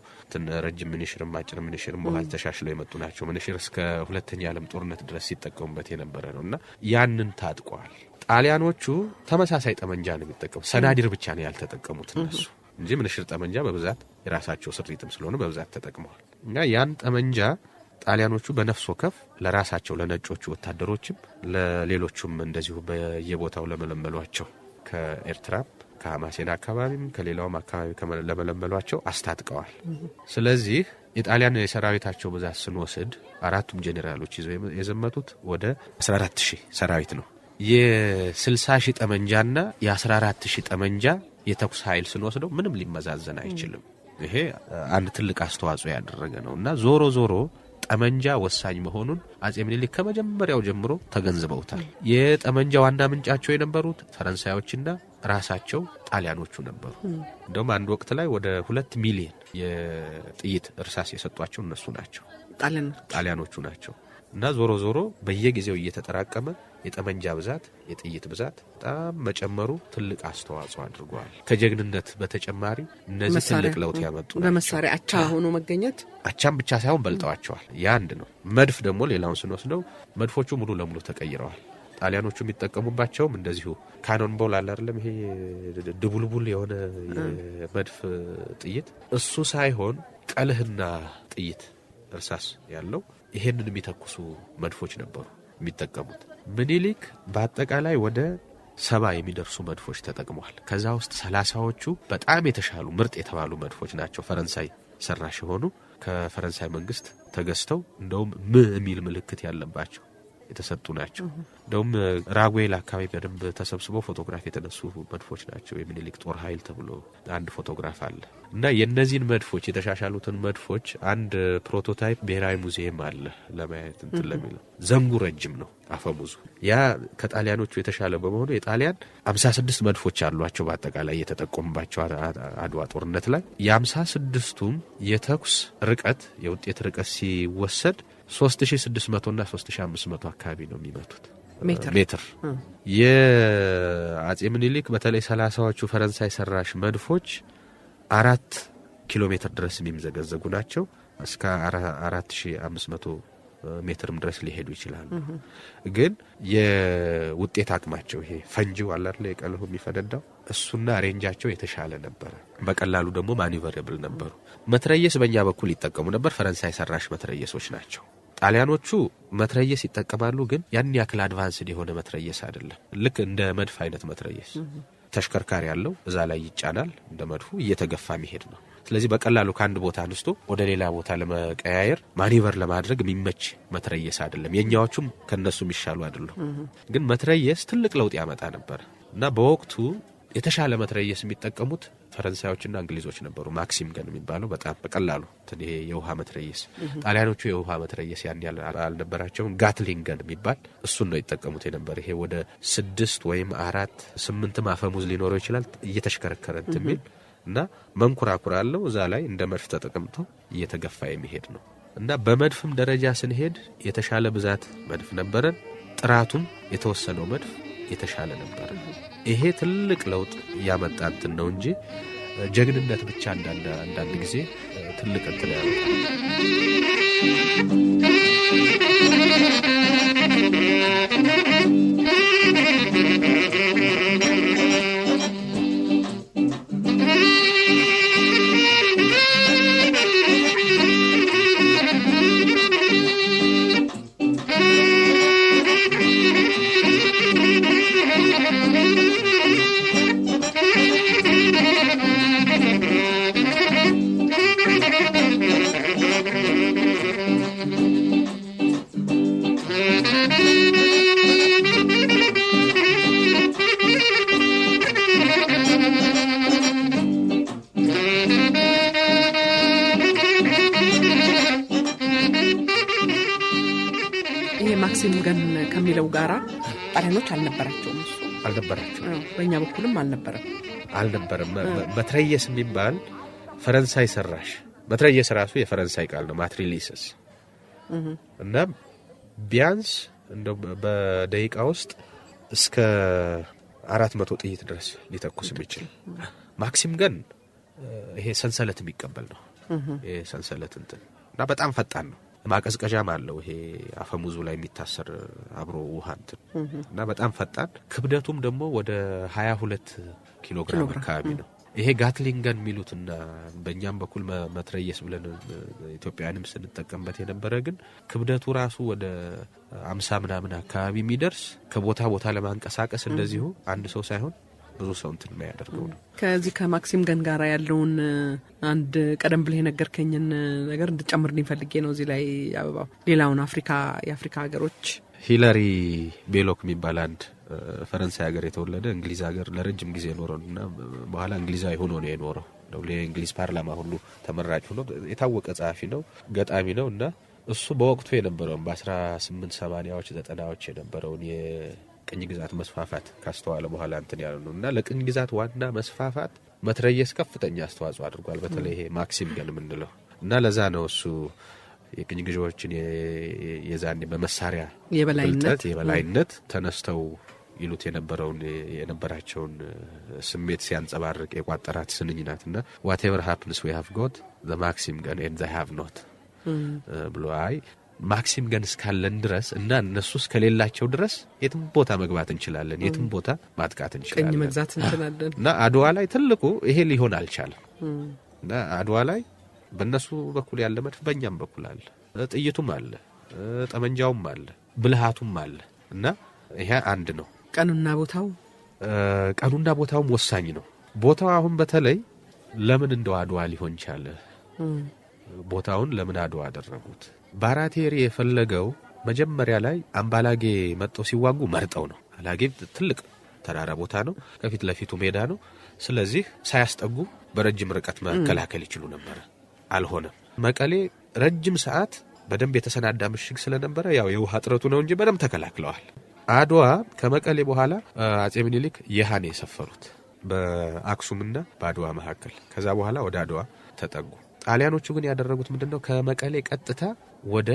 ረጅም ምንሽርም አጭር ምንሽርም በኋላ ተሻሽለው የመጡ ናቸው። ምንሽር እስከ ሁለተኛ ዓለም ጦርነት ድረስ ሲጠቀሙበት የነበረ ነውና ያንን ታጥቋል። ጣሊያኖቹ ተመሳሳይ ጠመንጃ ነው የሚጠቀሙት፣ ሰናዲር ብቻ ነው ያልተጠቀሙት እነሱ እንጂ ምንሽር ጠመንጃ በብዛት የራሳቸው ስሪትም ስለሆነ በብዛት ተጠቅመዋል እና ያን ጠመንጃ ጣሊያኖቹ በነፍስ ወከፍ ለራሳቸው ለነጮቹ ወታደሮችም ለሌሎቹም እንደዚሁ በየቦታው ለመለመሏቸው ከኤርትራ ከሐማሴን አካባቢም ከሌላውም አካባቢ ለመለመሏቸው አስታጥቀዋል። ስለዚህ የጣሊያን የሰራዊታቸው ብዛት ስንወስድ አራቱም ጄኔራሎች ይዘው የዘመቱት ወደ 14,000 ሰራዊት ነው። የ60,000 ጠመንጃና የ14,000 ጠመንጃ የተኩስ ኃይል ስንወስደው ምንም ሊመዛዘን አይችልም። ይሄ አንድ ትልቅ አስተዋጽኦ ያደረገ ነውና ዞሮ ጠመንጃ ወሳኝ መሆኑን አጼ ምኒልክ ከመጀመሪያው ጀምሮ ተገንዝበውታል። የጠመንጃ ዋና ምንጫቸው የነበሩት ፈረንሳዮችና ራሳቸው ጣሊያኖቹ ነበሩ። እንደውም አንድ ወቅት ላይ ወደ 2 ሚሊዮን የጥይት እርሳስ የሰጧቸው እነሱ ናቸው፣ ጣሊያኖቹ ናቸው። እና ዞሮ በየጊዜው እየተጠራቀመ የጠመንጃ ብዛት የጥይት ብዛት በጣም መጨመሩ ትልቅ አስተዋጽኦ አድርጓል። ከጀግንነት በተጨማሪ እነዚህ ትልቅ ለውጥ ያመጡ ናቸው። በመሳሪያ አቻ ሆኖ መገኘት አቻም ብቻ ሳይሆን በልጠዋቸዋል። ያ አንድ ነው። መድፍ ደግሞ ሌላውን ስንወስደው መድፎቹ ሙሉ ለሙሉ ተቀይረዋል። ጣሊያኖቹ የሚጠቀሙባቸውም እንደዚሁ ካኖን ቦል አለ አይደለም፣ ይሄ ድቡልቡል የሆነ የመድፍ ጥይት እሱ ሳይሆን ቀልህና ጥይት እርሳስ ያለው ይሄንን የሚተኩሱ መድፎች ነበሩ የሚጠቀሙት። ምኒልክ በአጠቃላይ ወደ 70 የሚደርሱ መድፎች ተጠቅመዋል። ከዛ ውስጥ 30ዎቹ በጣም የተሻሉ ምርጥ የተባሉ መድፎች ናቸው። ፈረንሳይ ሰራሽ የሆኑ ከፈረንሳይ መንግስት ተገዝተው እንደውም የሚል ምልክት ያለባቸው የተሰጡ ናቸው። እንደውም ራጉኤል አካባቢ በደንብ ተሰብስበው ፎቶግራፍ የተነሱ መድፎች ናቸው። የሚኒሊክ ጦር ኃይል ተብሎ አንድ ፎቶግራፍ አለ እና የነዚህን መድፎች የተሻሻሉትን መድፎች አንድ ፕሮቶታይፕ ብሔራዊ ሙዚየም አለ ለማየት እንትን ለሚለው። ዘንጉ ረጅም ነው አፈሙዙ። ያ ከጣሊያኖቹ የተሻለ በመሆኑ የጣሊያን 56 መድፎች አሏቸው በአጠቃላይ የተጠቆሙባቸው አድዋ ጦርነት ላይ። የ56ቱም የተኩስ ርቀት የውጤት ርቀት ሲወሰድ 3600 እና 3500 አካባቢ ነው የሚመቱት ሜትር። የአጼ ምኒልክ በተለይ 30ዎቹ ፈረንሳይ ሰራሽ መድፎች 4 ኪሎ ሜትር ድረስ የሚዘገዘጉ ናቸው። እስከ 4500 ሜትርም ድረስ ሊሄዱ ይችላሉ። ግን የውጤት አቅማቸው ይሄ ፈንጂው አለ አይደል የቀለሁ የሚፈነዳው እሱና ሬንጃቸው የተሻለ ነበር። በቀላሉ ደግሞ ማኒቨረብል ነበሩ። መትረየስ በእኛ በኩል ይጠቀሙ ነበር። ፈረንሳይ ሰራሽ መትረየሶች ናቸው። ጣሊያኖቹ መትረየስ ይጠቀማሉ፣ ግን ያን ያክል አድቫንስድ የሆነ መትረየስ አይደለም። ልክ እንደ መድፍ አይነት መትረየስ ተሽከርካሪ ያለው እዛ ላይ ይጫናል እንደ መድፉ እየተገፋ የሚሄድ ነው። ስለዚህ በቀላሉ ከአንድ ቦታ አንስቶ ወደ ሌላ ቦታ ለመቀያየር ማኒቨር ለማድረግ የሚመች መትረየስ አይደለም። የኛዎቹም ከነሱ የሚሻሉ አይደሉም። ግን መትረየስ ትልቅ ለውጥ ያመጣ ነበር እና በወቅቱ የተሻለ መትረየስ የሚጠቀሙት ፈረንሳዮችና እንግሊዞች ነበሩ። ማክሲም ገን የሚባለው በጣም በቀላሉ ይሄ የውሃ መትረየስ። ጣሊያኖቹ የውሃ መትረየስ ያን ያለ አልነበራቸውም። ጋትሊንግ ገን የሚባል እሱን ነው ይጠቀሙት የነበር። ይሄ ወደ 6 ወይም 4 8 አፈሙዝ ሊኖረው ይችላል እየተሽከረከረ እንትን እና መንኩራኩር አለው እዛ ላይ እንደ መድፍ ተጠቅምቶ እየተገፋ የሚሄድ ነው። እና በመድፍም ደረጃ ስንሄድ የተሻለ ብዛት መድፍ ነበረን። ጥራቱም የተወሰነው መድፍ የተሻለ ነበር። ይሄ ትልቅ ለውጥ ያመጣ እንትን ነው እንጂ ጀግንነት ብቻ አንዳንድ ጊዜ ትልቅ እንትን ያመጣል። ማክሲም ገን ከሚለው ጋራ ጣሊያኖች አልነበራቸውም። እሱ አልነበራቸውም። በእኛ በኩልም አልነበረም። መትረየስ የሚባል ፈረንሳይ ሰራሽ መትረየስ ራሱ የፈረንሳይ ቃል ነው ማትሪሊስስ እና ቢያንስ እንደው በደቂቃ ውስጥ እስከ 400 ጥይት ድረስ ሊተኩስ የሚችል ማክሲም ገን ይሄ ሰንሰለት የሚቀበል ነው። ይሄ ሰንሰለት እንትን እና በጣም ፈጣን ነው። ማቀዝቀዣም አለው። ይሄ አፈሙዙ ላይ የሚታሰር አብሮ ውሃ እንትን እና በጣም ፈጣን፣ ክብደቱም ደግሞ ወደ 22 ኪሎ ግራም አካባቢ ነው። ይሄ ጋትሊንገን የሚሉትና በእኛም በኩል መትረየስ ብለን ኢትዮጵያውያንም ስንጠቀምበት የነበረ ግን ክብደቱ ራሱ ወደ 50 ምናምን አካባቢ የሚደርስ ከቦታ ቦታ ለማንቀሳቀስ እንደዚሁ አንድ ሰው ሳይሆን ብዙ ሰው እንትን የሚያደርገው ነው። ከዚህ ከማክሲም ገን ጋራ ያለውን አንድ ቀደም ብለህ የነገርከኝን ነገር እንድጨምርልኝ ፈልጌ ነው እዚህ ላይ አበባው። ሌላውን የአፍሪካ ሀገሮች ሂላሪ ቤሎክ የሚባል አንድ ፈረንሳይ ሀገር የተወለደ እንግሊዝ ሀገር ለረጅም ጊዜ ኖረውና በኋላ እንግሊዛዊ ሆኖ ነው የኖረው። ለእንግሊዝ ፓርላማ ሁሉ ተመራጭ ሆኖ የታወቀ ጸሐፊ ነው፣ ገጣሚ ነው እና እሱ በወቅቱ የነበረውን በ1880ዎች 90ዎች የነበረውን የቅኝ ግዛት መስፋፋት ካስተዋለ በኋላ እንትን ያለ ነው እና ለቅኝ ግዛት ዋና መስፋፋት መትረየስ ከፍተኛ አስተዋጽኦ አድርጓል። በተለይ ይሄ ማክሲም ገን የምንለው እና ለዛ ነው እሱ የቅኝ ግዢዎችን የዛኔ በመሳሪያ የበላይነት ተነስተው ይሉት የነበራቸውን ስሜት ሲያንጸባርቅ የቋጠራት ስንኝ ናትና whatever happens we have got the maxim gun and they have not ብሎ ማክሲም ገን እስካለን ድረስ እና እነሱ እስከሌላቸው ድረስ የትም ቦታ መግባት እንችላለን፣ የትም ቦታ ማጥቃት እንችላለን፣ ቀኝ መግዛት እንችላለን። እና አድዋ ላይ ትልቁ ይሄ ሊሆን አልቻለም። እና አድዋ ላይ በእነሱ በኩል ያለ መድፍ በእኛም በኩል አለ፣ ጥይቱም አለ፣ ጠመንጃውም አለ፣ ብልሃቱም አለ። እና ይሄ አንድ ነው። ቀኑና ቦታውም ወሳኝ ነው። ቦታው አሁን በተለይ ለምን እንደው አድዋ ሊሆን ቻለ? ቦታውን ለምን አድዋ አደረጉት? ባራቴሪ የፈለገው መጀመሪያ ላይ አምባላጌ መጥተው ሲዋጉ መርጠው ነው። አላጌ ትልቅ ተራራ ቦታ ነው፣ ከፊት ለፊቱ ሜዳ ነው። ስለዚህ ሳያስጠጉ በረጅም ርቀት መከላከል ይችሉ ነበር። አልሆነም። መቀሌ ረጅም ሰዓት በደንብ የተሰናዳ ምሽግ ስለነበረ ያው የውሃ ጥረቱ ነው እንጂ በደንብ ተከላክለዋል። አድዋ ከመቀሌ በኋላ አጼ ምኒልክ የሃኔ የሰፈሩት በአክሱምና በአድዋ መካከል። ከዛ በኋላ ወደ አድዋ ተጠጉ። ጣሊያኖቹ ግን ያደረጉት ምንድነው? ከመቀሌ ቀጥታ ወደ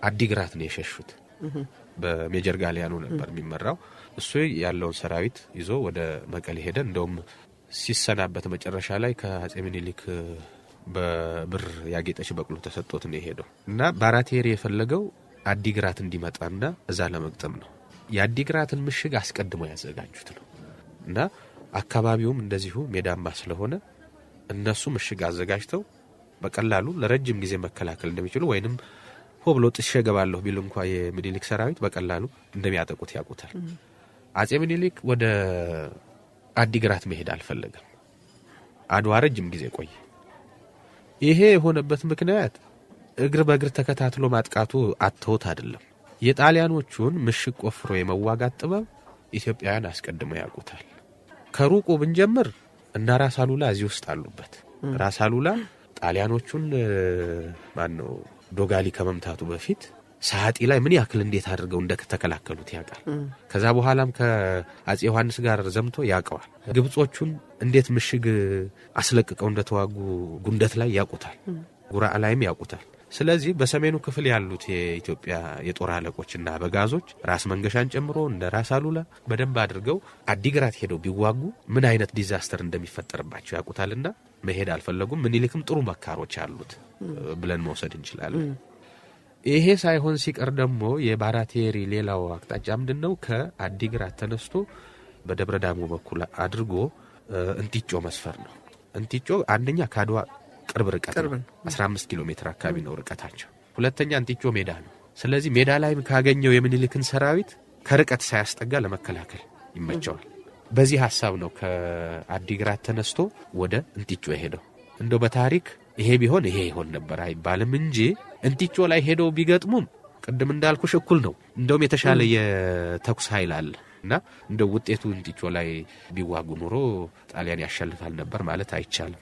አዲግራት ነው የሸሹት። በሜጀር ጋሊያኖ ነበር የሚመራው። እሱ ያለውን ሰራዊት ይዞ ወደ መቀሌ ሄደ። እንደውም ሲሰናበት መጨረሻ ላይ ከአጼ ምኒልክ በብር ያጌጠች በቅሎ ተሰጥቶት ነው የሄደው እና ባራቴሪ የፈለገው አዲግራት እንዲመጣና እዛ ለመግጠም ነው። የአዲግራትን ምሽግ አስቀድሞ ያዘጋጁት ነው እና አካባቢውም እንደዚሁ ሜዳማ ስለሆነ እነሱ ምሽግ አዘጋጅተው በቀላሉ ለረጅም ጊዜ መከላከል እንደሚችሉ ወይንም ሆብሎ ጥሼ ገባለሁ ቢል እንኳን የምኒልክ ሰራዊት በቀላሉ እንደሚያጠቁት ያውቁታል። አጼ ምኒልክ ወደ አዲግራት መሄድ አልፈለገም። አድዋ ረጅም ጊዜ ቆየ። ይሄ የሆነበት ምክንያት እግር በእግር ተከታትሎ ማጥቃቱ አተውት አይደለም። የጣሊያኖቹን ምሽግ ቆፍሮ የመዋጋት ጥበብ ኢትዮጵያውያን አስቀድመው ያውቁታል። ከሩቁ ብንጀምር እና ራስ አሉላ እዚህ ውስጥ አሉበት። ራስ አሉላ ጣሊያኖቹን ማነው ዶጋሊ ከመምታቱ በፊት ሰዓቲ ላይ ምን ያክል እንዴት አድርገው እንደተከላከሉት ያውቃል። ከዛ በኋላም ከአጼ ዮሐንስ ጋር ዘምቶ ያውቀዋል። ግብጾቹን እንዴት ምሽግ አስለቅቀው እንደተዋጉ ጉንደት ላይ ያውቁታል። ጉራአ ላይም ያውቁታል። ስለዚህ በሰሜኑ ክፍል ያሉት የኢትዮጵያ የጦር አለቆችና በጋዞች ራስ መንገሻን ጨምሮ እንደ ራስ አሉላ በደንብ አድርገው አዲግራት ሄደው ቢዋጉ ምን አይነት ዲዛስተር እንደሚፈጠርባቸው ያውቁታልና መሄድ አልፈለጉም። ምኒልክም ጥሩ መካሮች አሉት ብለን መውሰድ እንችላለን። ይሄ ሳይሆን ሲቀር ደግሞ የባራቴሪ ሌላው አቅጣጫ ምንድነው? ከአዲግራት ተነስቶ በደብረ ዳሞ በኩል አድርጎ እንቲጮ መስፈር ነው። እንቲጮ አንደኛ ከአድዋ ቅርብ ርቀት ነው። 15 ኪሎ ሜትር አካባቢ ነው ርቀታቸው። ሁለተኛ እንቲጮ ሜዳ ነው። ስለዚህ ሜዳ ላይም ካገኘው የምኒልክን ሰራዊት ከርቀት ሳያስጠጋ ለመከላከል ይመቸዋል። በዚህ ሐሳብ ነው ከአዲግራት ተነስቶ ወደ እንቲጮ ሄደው። እንደው በታሪክ ይሄ ቢሆን ይሄ ይሆን ነበር አይባልም እንጂ እንቲጮ ላይ ሄደው ቢገጥሙም ቅድም እንዳልኩሽ እኩል ነው። እንደውም የተሻለ የተኩስ ኃይል አለ እና እንደው ውጤቱ እንቲጮ ላይ ቢዋጉ ኑሮ ጣሊያን ያሸልፋል ነበር ማለት አይቻልም።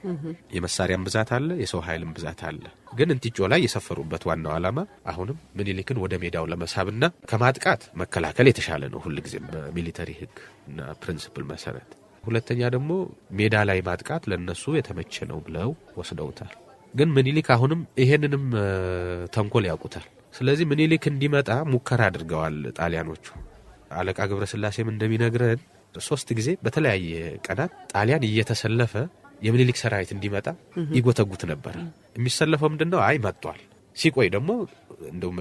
የመሳሪያም ብዛት አለ፣ የሰው ኃይልም ብዛት አለ። ግን እንቲጮ ላይ የሰፈሩበት ዋናው ዓላማ አሁንም ምኒልክን ወደ ሜዳው ለመሳብና ከማጥቃት መከላከል የተሻለ ነው ሁልጊዜም በሚሊተሪ ሕግ እና ፕሪንሲፕል መሰረት። ሁለተኛ ደግሞ ሜዳ ላይ ማጥቃት ለነሱ የተመቸ ነው ብለው ወስደውታል። ግን ምኒልክ አሁንም ይሄንንም ተንኮል ያውቁታል። ስለዚህ ምኒልክ እንዲመጣ ሙከራ አድርገዋል ጣሊያኖቹ። አለቃ ገብረስላሴም እንደሚነግረን 3 ጊዜ በተለያየ ቀናት ጣሊያን እየተሰለፈ የምኒልክ ሰራዊት እንዲመጣ ይጎተጉት ነበር። የሚሰለፈው ምንድነው? አይ መጥቷል። ሲቆይ ደግሞ እንደው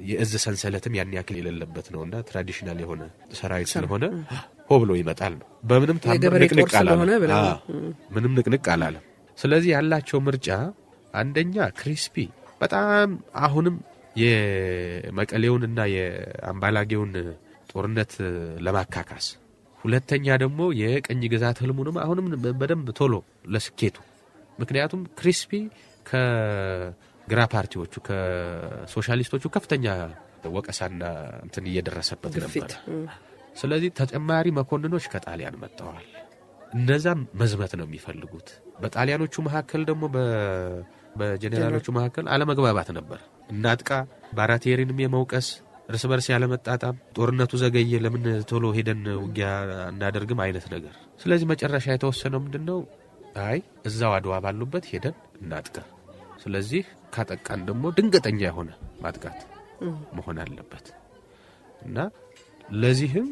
የእዝ ሰንሰለትም ያን ያክል የሌለበት ነውና ትራዲሽናል የሆነ ሰራዊት ስለሆነ ሆ ብሎ ይመጣል ነው። በምንም ታምር ንቅንቅ አላለም። ምንም ንቅንቅ አላለም። ስለዚህ ያላቸው ምርጫ አንደኛ ክሪስፒ በጣም አሁንም የመቀሌውንና የአምባላጌውን ጦርነት ለማካካስ፣ ሁለተኛ ደግሞ የቀኝ ግዛት ህልሙንም አሁንም በደንብ ቶሎ ለስኬቱ። ምክንያቱም ክሪስፒ ከግራ ፓርቲዎቹ ከሶሻሊስቶቹ ከፍተኛ ወቀሳና እንትን እየደረሰበት ነበር። ስለዚህ ተጨማሪ መኮንኖች ከጣሊያን መጥተዋል። እነዛም መዝመት ነው የሚፈልጉት። በጣሊያኖቹ መካከል ደግሞ በጀኔራሎቹ መካከል አለመግባባት ነበር። እናጥቃ ባራቴሪንም የመውቀስ እርስ በርስ ያለመጣጣም፣ ጦርነቱ ዘገየ ለምን ቶሎ ሄደን ውጊያ እናደርግም አይነት ነገር። ስለዚህ መጨረሻ የተወሰነው ምንድነው? አይ እዛው አድዋ ባሉበት ሄደን እናጥቃ። ስለዚህ ካጠቃን ደግሞ ድንገተኛ የሆነ ማጥቃት መሆን አለበት እና ለዚህም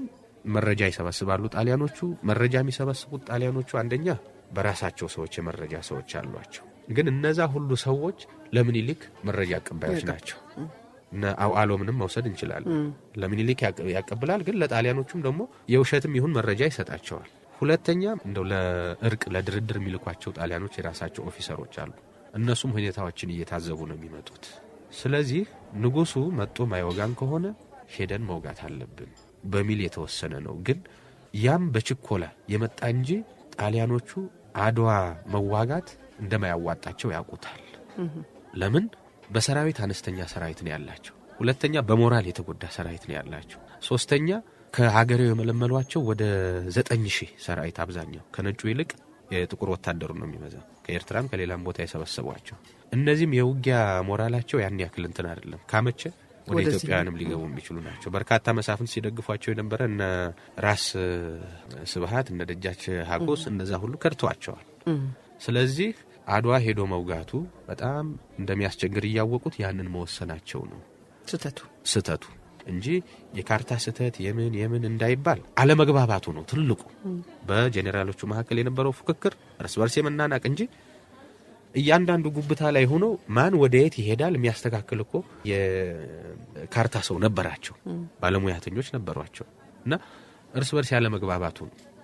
መረጃ ይሰበስባሉ ጣሊያኖቹ። መረጃ የሚሰበስቡት ጣሊያኖቹ አንደኛ በራሳቸው ሰዎች የመረጃ ሰዎች አሏቸው። ግን እነዛ ሁሉ ሰዎች ለምኒልክ መረጃ አቀባዮች ናቸው። አውዓሎምንም መውሰድ እንችላለን። ለምኒልክ ያቀብላል፣ ግን ለጣሊያኖቹም ደግሞ የውሸትም ይሁን መረጃ ይሰጣቸዋል። ሁለተኛ እንደው ለእርቅ ለድርድር የሚልኳቸው ጣሊያኖች የራሳቸው ኦፊሰሮች አሉ። እነሱም ሁኔታዎችን እየታዘቡ ነው የሚመጡት። ስለዚህ ንጉሱ መጥቶ ማይወጋን ከሆነ ሄደን መውጋት አለብን በሚል የተወሰነ ነው። ግን ያም በችኮላ የመጣ እንጂ ጣሊያኖቹ አድዋ መዋጋት እንደማያዋጣቸው ያውቁታል። ለምን? በሰራዊት አነስተኛ ሰራዊት ነው ያላቸው። ሁለተኛ በሞራል የተጎዳ ሰራዊት ነው ያላቸው። ሶስተኛ ከሀገሬው የመለመሏቸው ወደ 9000 ሰራዊት አብዛኛው ከነጩ ይልቅ የጥቁር ወታደሩ ነው የሚበዛው። ከኤርትራም ከሌላም ቦታ የሰበሰቧቸው። እነዚህም የውጊያ ሞራላቸው ያን ያክል እንትን አይደለም። ካመቸ ወደ ኢትዮጵያውያንም ሊገቡ የሚችሉ ናቸው። በርካታ መሳፍንት ሲደግፏቸው የነበረ እነ ራስ ስብሃት እነ ደጃች ሀጎስ እነዛ ሁሉ ከድተዋቸዋል። ስለዚህ አድዋ ሄዶ መውጋቱ በጣም እንደሚያስቸግር እያወቁት ያንን መወሰናቸው ነው ስተቱ እንጂ የካርታ ስተት የምን እንዳይባል አለመግባባቱ ነው ትልቁ። በጄኔራሎቹ መካከል የነበረው ፉክክር እርስ በርስ የመናናቅ እንጂ እያንዳንዱ ጉብታ ላይ ሆኖ ማን ወደየት ይሄዳል የሚያስተካክል እኮ የካርታ ሰው ነበራቸው፣ ባለሙያተኞች ነበሯቸው። እና እርስ በርስ ያለ መግባባቱ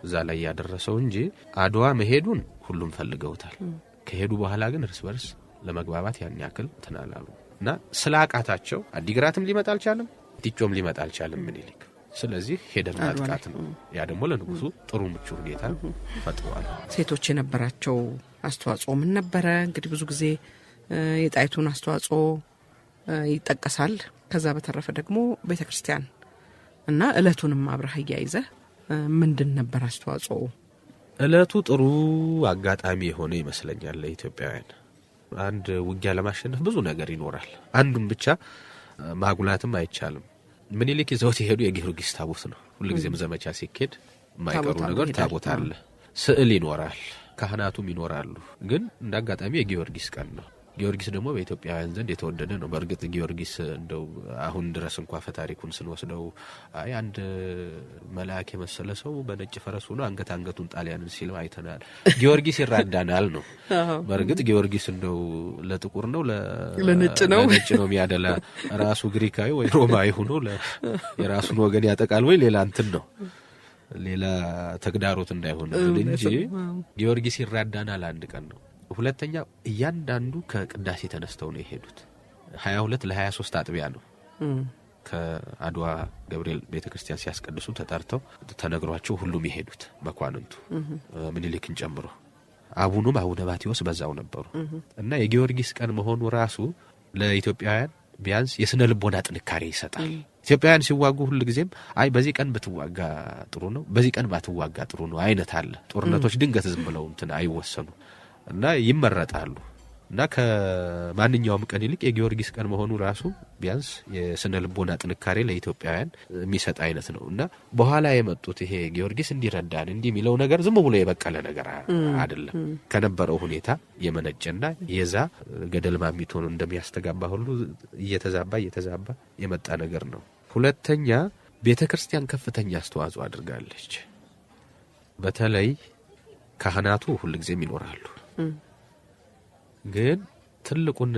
እዛ ላይ ያደረሰው እንጂ አድዋ መሄዱን ሁሉም ፈልገውታል። ከሄዱ በኋላ ግን እርስ በርስ ለመግባባት ያን ያክል ተናላሉ እና ስላቃታቸው አዲግራትም ሊመጣ አልቻለም፣ ቲጮም ሊመጣ አልቻለም ምኒልክ። ስለዚህ ሄደን ማጥቃት ነው። ያ ደግሞ ለንጉሱ ጥሩ ምቹ ሁኔታ ፈጥሯል። ሴቶች የነበራቸው አስተዋጽኦ ምን ነበረ? እንግዲህ ብዙ ጊዜ የጣይቱን አስተዋጽኦ ይጠቀሳል። ከዛ በተረፈ ደግሞ ቤተክርስቲያን እና እለቱንም አብረህ ያይዘህ ምንድን ነበር አስተዋጽኦ? እለቱ ጥሩ አጋጣሚ የሆነ ይመስለኛል ለኢትዮጵያውያን። አንድ ውጊያ ለማሸነፍ ብዙ ነገር ይኖራል። አንዱን ብቻ ማጉላትም አይቻልም። ምኒልክ ይዘውት የሄዱ የጊዮርጊስ ታቦት ነው። ሁልጊዜም ዘመቻ ሲኬድ የማይቀሩ ነገር ታቦት አለ፣ ስዕል ይኖራል፣ ካህናቱም ይኖራሉ። ግን እንደ አጋጣሚ የጊዮርጊስ ቀን ነው። ጊዮርጊስ ደግሞ በኢትዮጵያውያን ዘንድ የተወደደ ነው። በእርግጥ ጊዮርጊስ እንደው አሁን ድረስ እንኳን ፈታሪኩን ስንወስደው አንድ መልአክ የመሰለ ሰው በነጭ ፈረስ ሆኖ አንገቱን ጣሊያንን ሲለው አይተናል። ጊዮርጊስ ይራዳናል ነው። በእርግጥ ጊዮርጊስ እንደው ለጥቁር ነው ለነጭ ነው የሚያደላ ራሱ ግሪካዊ ወይ ሮማዊ ሆኖ የራሱን ወገን ያጠቃል ወይ ሌላ እንትን ነው ሌላ ተግዳሮት እንዳይሆን እንጂ ጊዮርጊስ ይራዳናል አንድ ቀን ነው። ሁለተኛ እያንዳንዱ ከቅዳሴ ተነስተው ነው የሄዱት። 22 ለ23 አጥቢያ ነው ከአድዋ ገብርኤል ቤተክርስቲያን ሲያስቀድሱ ተጠርተው ተነግሯቸው ሁሉም የሄዱት መኳንንቱ ምኒልክን ጨምሮ። አቡነ ማቴዎስ በዛው ነበሩ እና የጊዮርጊስ ቀን መሆኑ ራሱ ለኢትዮጵያውያን ቢያንስ የስነ ልቦና ጥንካሬ ይሰጣል። ኢትዮጵያውያን ሲዋጉ ሁሉ ጊዜም በዚህ ቀን ብትዋጋ ጥሩ ነው፣ በዚህ ቀን ባትዋጋ ጥሩ ነው አይነት አለ። ጦርነቶች ድንገት ዝም ብለው አይወሰኑ እና ይመረጣሉ። እና ከማንኛውም ቀን ይልቅ የጊዮርጊስ ቀን መሆኑ ራሱ ቢያንስ የስነ ልቦና ጥንካሬ ለኢትዮጵያውያን የሚሰጥ አይነት ነው። እና በኋላ የመጡት ይሄ ጊዮርጊስ እንዲረዳን የሚለው ነገር ዝም ብሎ የበቀለ ነገር አይደለም። ከነበረው ሁኔታ የመነጨና የዛ ገደል ማሚቶን እንደሚያስተጋባ ሁሉ እየተዛባ የመጣ ነገር ነው። ሁለተኛ ቤተክርስቲያን ከፍተኛ አስተዋጽኦ አድርጋለች። በተለይ ካህናቱ ሁልጊዜም ይኖራሉ። ግን ትልቁን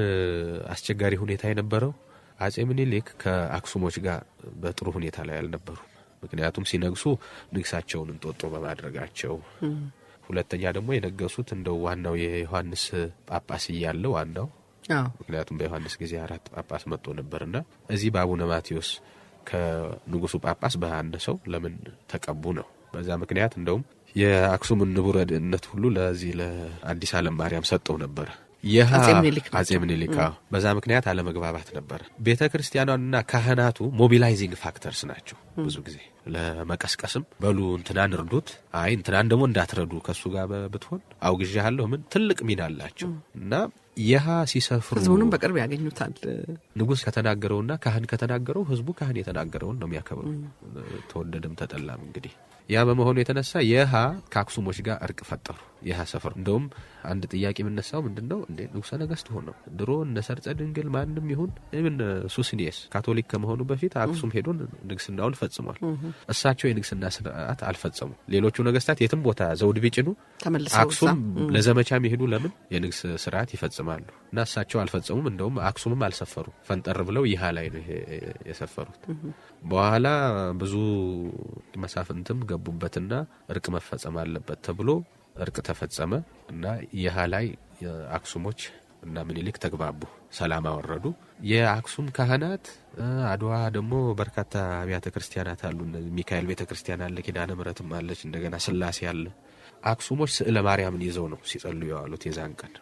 አስቸጋሪ ሁኔታ የነበረው አጼ ምኒልክ ከአክሱሞች ጋር በጥሩ ሁኔታ ላይ አልነበሩ። ምክንያቱም ሲነግሱ ንግሳቸውን እንጦጦ በማድረጋቸው፣ ሁለተኛ ደግሞ የነገሱት እንደው ዋናው የዮሐንስ ጳጳስ እያለ ዋናው ምክንያቱም በዮሐንስ ጊዜ 4 ጳጳስ መጥቶ ነበርና እዚህ በአቡነ ማቴዎስ ከንጉሱ ጳጳስ በአነሰው ለምን ተቀቡ ነው። በዛ ምክንያት እንደውም የአክሱምን ንቡረነት ሁሉ ለዚህ ለአዲስ ዓለም ማርያም ሰጠው ነበር አጼ ምኒልክ። በዛ ምክንያት አለመግባባት ነበር። ቤተክርስቲያኗና ካህናቱ ሞቢላይዚንግ ፋክተርስ ናቸው። ብዙ ጊዜ ለመቀስቀስም በሉ እንትናን እርዱት፣ እንትናን ደግሞ እንዳትረዱ ከሱ ጋር ብትሆን አውግዣለሁ ምን ትልቅ ሚና አላቸው። እና ይሃ ሲሰፍሩ ህዝቡንም በቅርብ ያገኙታል። ንጉስ ከተናገረውና ካህን ከተናገረው ህዝቡ ካህን የተናገረውን ነው የሚያከብረው፣ ተወደደም ተጠላም። እንግዲህ ያ በመሆኑ የተነሳ ይሃ ከአክሱሞች ጋር እርቅ ፈጠሩ። ይሃ ሰፈር እንደውም አንድ ጥያቄ የምነሳው ምንድነው ንጉሠ ነገሥት ሆነው ድሮ እነ ሰርጸ ድንግል ማንም ይሁን ምን ሱስኒየስ ካቶሊክ ከመሆኑ በፊት አክሱም ሄዶ ንግስናውን ፈጽሟል። እሳቸው የንግስና ስርዓት አልፈጸሙ። ሌሎቹ ነገስታት የትም ቦታ ዘውድ ቢጭኑ አክሱም ለዘመቻ የሚሄዱ ለምን የንግስ ስርዓት ይፈጽማሉ። እና እሳቸው አልፈጸሙም። እንደውም አክሱምም አልሰፈሩ፣ ፈንጠር ብለው ይሃ ላይ ነው የሰፈሩት። በኋላ ብዙ መሳፍንትም ገቡበትና እርቅ መፈጸም አለበት ተብሎ እርቅ ተፈጸመ እና ይሃ ላይ አክሱሞች እና ምኒልክ ተግባቡ፣ ሰላም አወረዱ። የአክሱም ካህናት አድዋ ደግሞ በርካታ አብያተ ክርስቲያናት አሉ። ሚካኤል ቤተክርስቲያን አለ፣ ኪዳነ ምሕረትም አለች፣ እንደገና ስላሴ አለ። አክሱሞች ስዕለ ማርያምን ይዘው ነው ሲጸልዩ የዋሉት የዛን ቀን።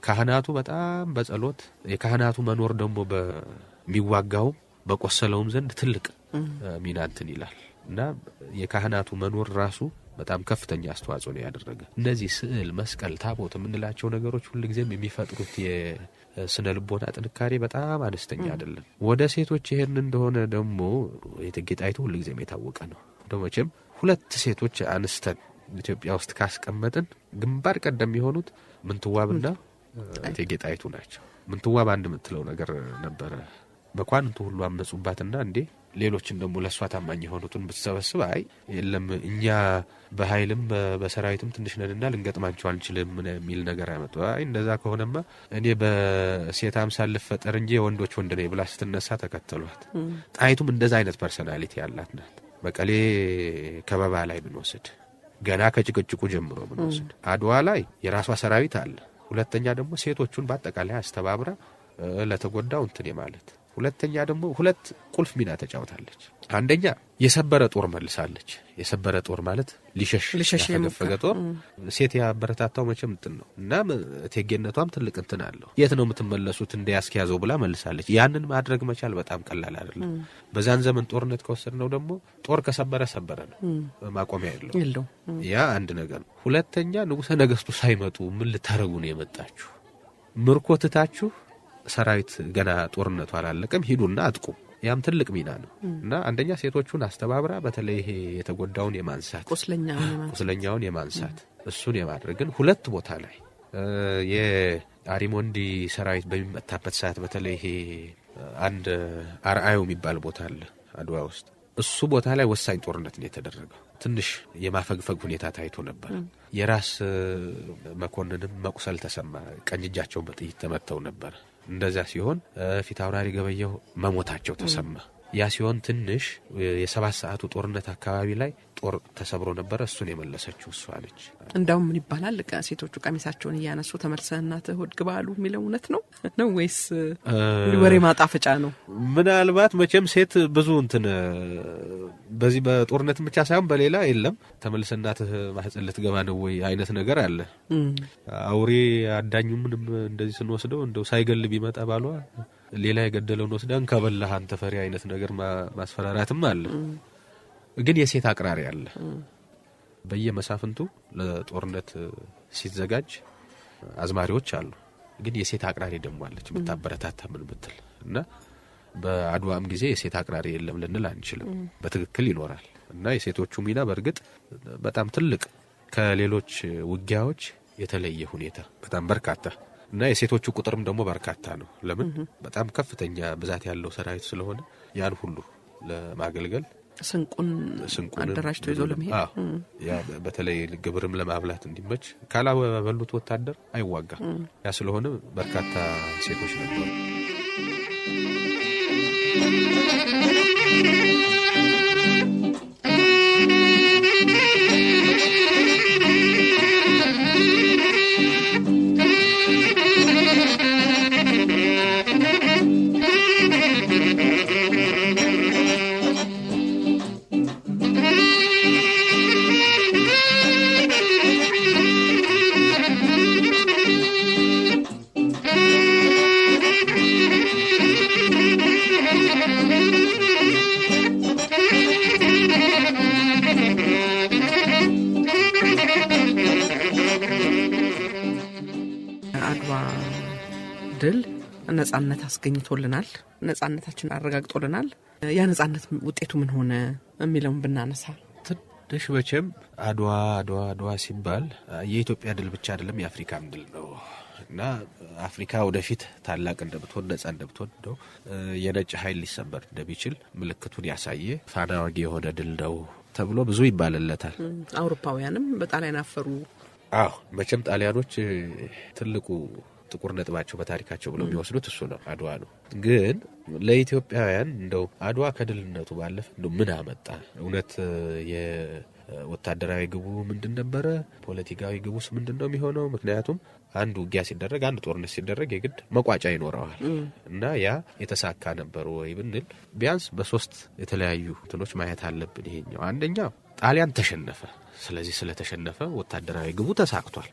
ካህናቱ በጣም በጸሎት የካህናቱ መኖር ደግሞ በሚዋጋው በቆሰለውም ዘንድ ትልቅ ሚና እንትን ይላል እና የካህናቱ መኖር ራሱ በጣም ከፍተኛ አስተዋጽኦ ነው ያደረገ። እነዚህ ስዕል፣ መስቀል፣ ታቦት የምንላቸው ነገሮች ሁልጊዜም የሚፈጥሩት የስነ ልቦና ጥንካሬ በጣም አነስተኛ አይደለም። ወደ ሴቶች ይሄን እንደሆነ ደግሞ የእቴጌ ጣይቱ ሁልጊዜም የታወቀ ነው። ደሞችም 2 ሴቶች አንስተን ኢትዮጵያ ውስጥ ካስቀመጥን ግንባር ቀደም የሆኑት ምንትዋብና እቴጌ ጣይቱ ናቸው። ምንትዋብ አንድ የምትለው ነገር ነበረ። መኳንንቱ ሁሉ አመጹባትና እንዴ ሌሎችን ደግሞ ለሷ ታማኝ የሆኑትን ብትሰበስብ የለም እኛ በኃይልም በሰራዊትም ትንሽ ነንና ልንገጥማቸው አንችልም የሚል ነገር አመጡ። እንደዛ ከሆነማ እኔ በሴት አምሳል ልፈጠር እንጂ የወንዶች ወንድ ነኝ ብላ ስትነሳ ተከተሏት። ጣይቱም እንደዛ አይነት ፐርሰናሊቲ ያላት ናት። መቀሌ ከበባ ላይ ብንወስድ ገና ከጭቅጭቁ ጀምሮ ብንወስድ አድዋ ላይ የራሷ ሰራዊት አለ። ሁለተኛ ደግሞ ሴቶቹን በአጠቃላይ አስተባብራ ለተጎዳው እንትን ማለት ሁለተኛ ደግሞ ሁለት ቁልፍ ሚና ተጫውታለች። አንደኛ የሰበረ ጦር መልሳለች። የሰበረ ጦር ማለት ሊሸሽ ያፈገፈገ ጦር ሴት ያበረታታው መቼም እንትን ነው እና እቴጌነቷም ትልቅ እንትን አለው። የት ነው የምትመለሱት እንዲያስኪያዘው ብላ መልሳለች። ያንን ማድረግ መቻል በጣም ቀላል አይደለም። በዛን ዘመን ጦርነት ከወሰድነው ደግሞ ጦር ከሰበረ ነው፣ ማቆሚያ የለው። ያ አንድ ነገር ነው። ሁለተኛ ንጉሠ ነገሥቱ ሳይመጡ ምን ልታረጉ ነው የመጣችሁ? ምርኮ ትታችሁ ሰራዊት ገና ጦርነቱ አላለቀም ሂዱና አጥቁ። ያም ትልቅ ሚና ነው እና አንደኛ ሴቶቹን አስተባብራ በተለይ ይሄ የተጎዳውን የማንሳት ቁስለኛውን የማንሳት እሱን የማድረግን ሁለት ቦታ ላይ የአሪሞንዲ ሰራዊት በሚመታበት ሰዓት በተለይ ይሄ አንድ አርአዩ የሚባል ቦታ አለ አድዋ ውስጥ። እሱ ቦታ ላይ ወሳኝ ጦርነት ነው የተደረገው። ትንሽ የማፈግፈግ ሁኔታ ታይቶ ነበር። የራስ መኮንንም መቁሰል ተሰማ። ቀኝ እጃቸው በጥይት ተመተው ነበር። እንደዛ ሲሆን ፊት አውራሪ ገበየው መሞታቸው ተሰማ። ያ ሲሆን ትንሽ የ7 ሰዓቱ ጦርነት አካባቢ ላይ ጦር ተሰብሮ ነበር። እሱን የመለሰችው እሷ ነች። እንዳውም ምን ይባላል ሴቶቹ ቀሚሳቸውን እያነሱ ተመልሰህ እናትህ ሆድ ግባ አሉ የሚለው እውነት ነው ወይስ ወሬ ማጣፈጫ ነው? ምናልባት መቼም ሴት ብዙ እንትን በዚህ በጦርነት ብቻ ሳይሆን በሌላ የለም ተመልሰህ እናትህ ማህፀን ልትገባ ነው ወይ አይነት ነገር አለ። አውሬ አዳኙ ምንም እንደዚህ ስንወስደው እንደው ሳይገል ቢመጣ ባሏ ሌላ የገደለውን ወስደን ከበላህ አንተ ፈሪ አይነት ነገር ማስፈራራትም አለ። ግን የሴት አቅራሪ አለ። በየመሳፍንቱ ለጦርነት ሲዘጋጅ አዝማሪዎች አሉ። ግን የሴት አቅራሪ ደግሞ አለች የምታበረታታ ምን ብትል እና በአድዋም ጊዜ የሴት አቅራሪ የለም ልንል አንችልም። በትክክል ይኖራል እና የሴቶቹ ሚና በእርግጥ በጣም ትልቅ ከሌሎች ውጊያዎች የተለየ ሁኔታ በጣም በርካታ እና የሴቶቹ ቁጥርም ደግሞ በርካታ ነው። ለምን በጣም ከፍተኛ ብዛት ያለው ሰራዊት ስለሆነ ያን ሁሉ ለማገልገል ስንቁን አደራጅቶ ይዞ ለመሄድ ያ በተለይ ግብርም ለማብላት እንዲመች ካላበሉት ወታደር አይዋጋም። ያ ስለሆነ በርካታ ሴቶች ነበሩ። አድዋ ድል ነጻነት አስገኝቶልናል። ነጻነታችን አረጋግጦልናል። ያ ነጻነት ውጤቱ ምን ሆነ የሚለውን ብናነሳ ትንሽ መቼም አድዋ ሲባል የኢትዮጵያ ድል ብቻ አይደለም፣ የአፍሪካም ድል ነው እና አፍሪካ ወደፊት ታላቅ እንደምትሆን ነጻ እንደምትሆን ነው የነጭ ኃይል ሊሰበር እንደሚችል ምልክቱን ያሳየ ፋና ወጊ የሆነ ድል ነው ተብሎ ብዙ ይባልለታል። አውሮፓውያንም በጣሊያን አፈሩ። መቼም ጣሊያኖች ትልቁ ጥቁር ነጥባቸው በታሪካቸው ብለው የሚወስዱት እሱ ነው፣ አድዋ ነው። ግን ለኢትዮጵያውያን እንደው አድዋ ከድልነቱ ባለፈ እንደው ምን አመጣ? እውነት የወታደራዊ ግቡ ምንድን ነበረ? ፖለቲካዊ ግቡስ ምንድን ነው የሚሆነው? ምክንያቱም አንድ ውጊያ ሲደረግ አንድ ጦርነት ሲደረግ የግድ መቋጫ ይኖረዋል እና ያ የተሳካ ነበር ወይ ብንል ቢያንስ በሶስት የተለያዩ እንትኖች ማየት አለብን። ይሄኛው አንደኛው ጣሊያን ተሸነፈ። ስለዚህ ስለተሸነፈ ወታደራዊ ግቡ ተሳክቷል።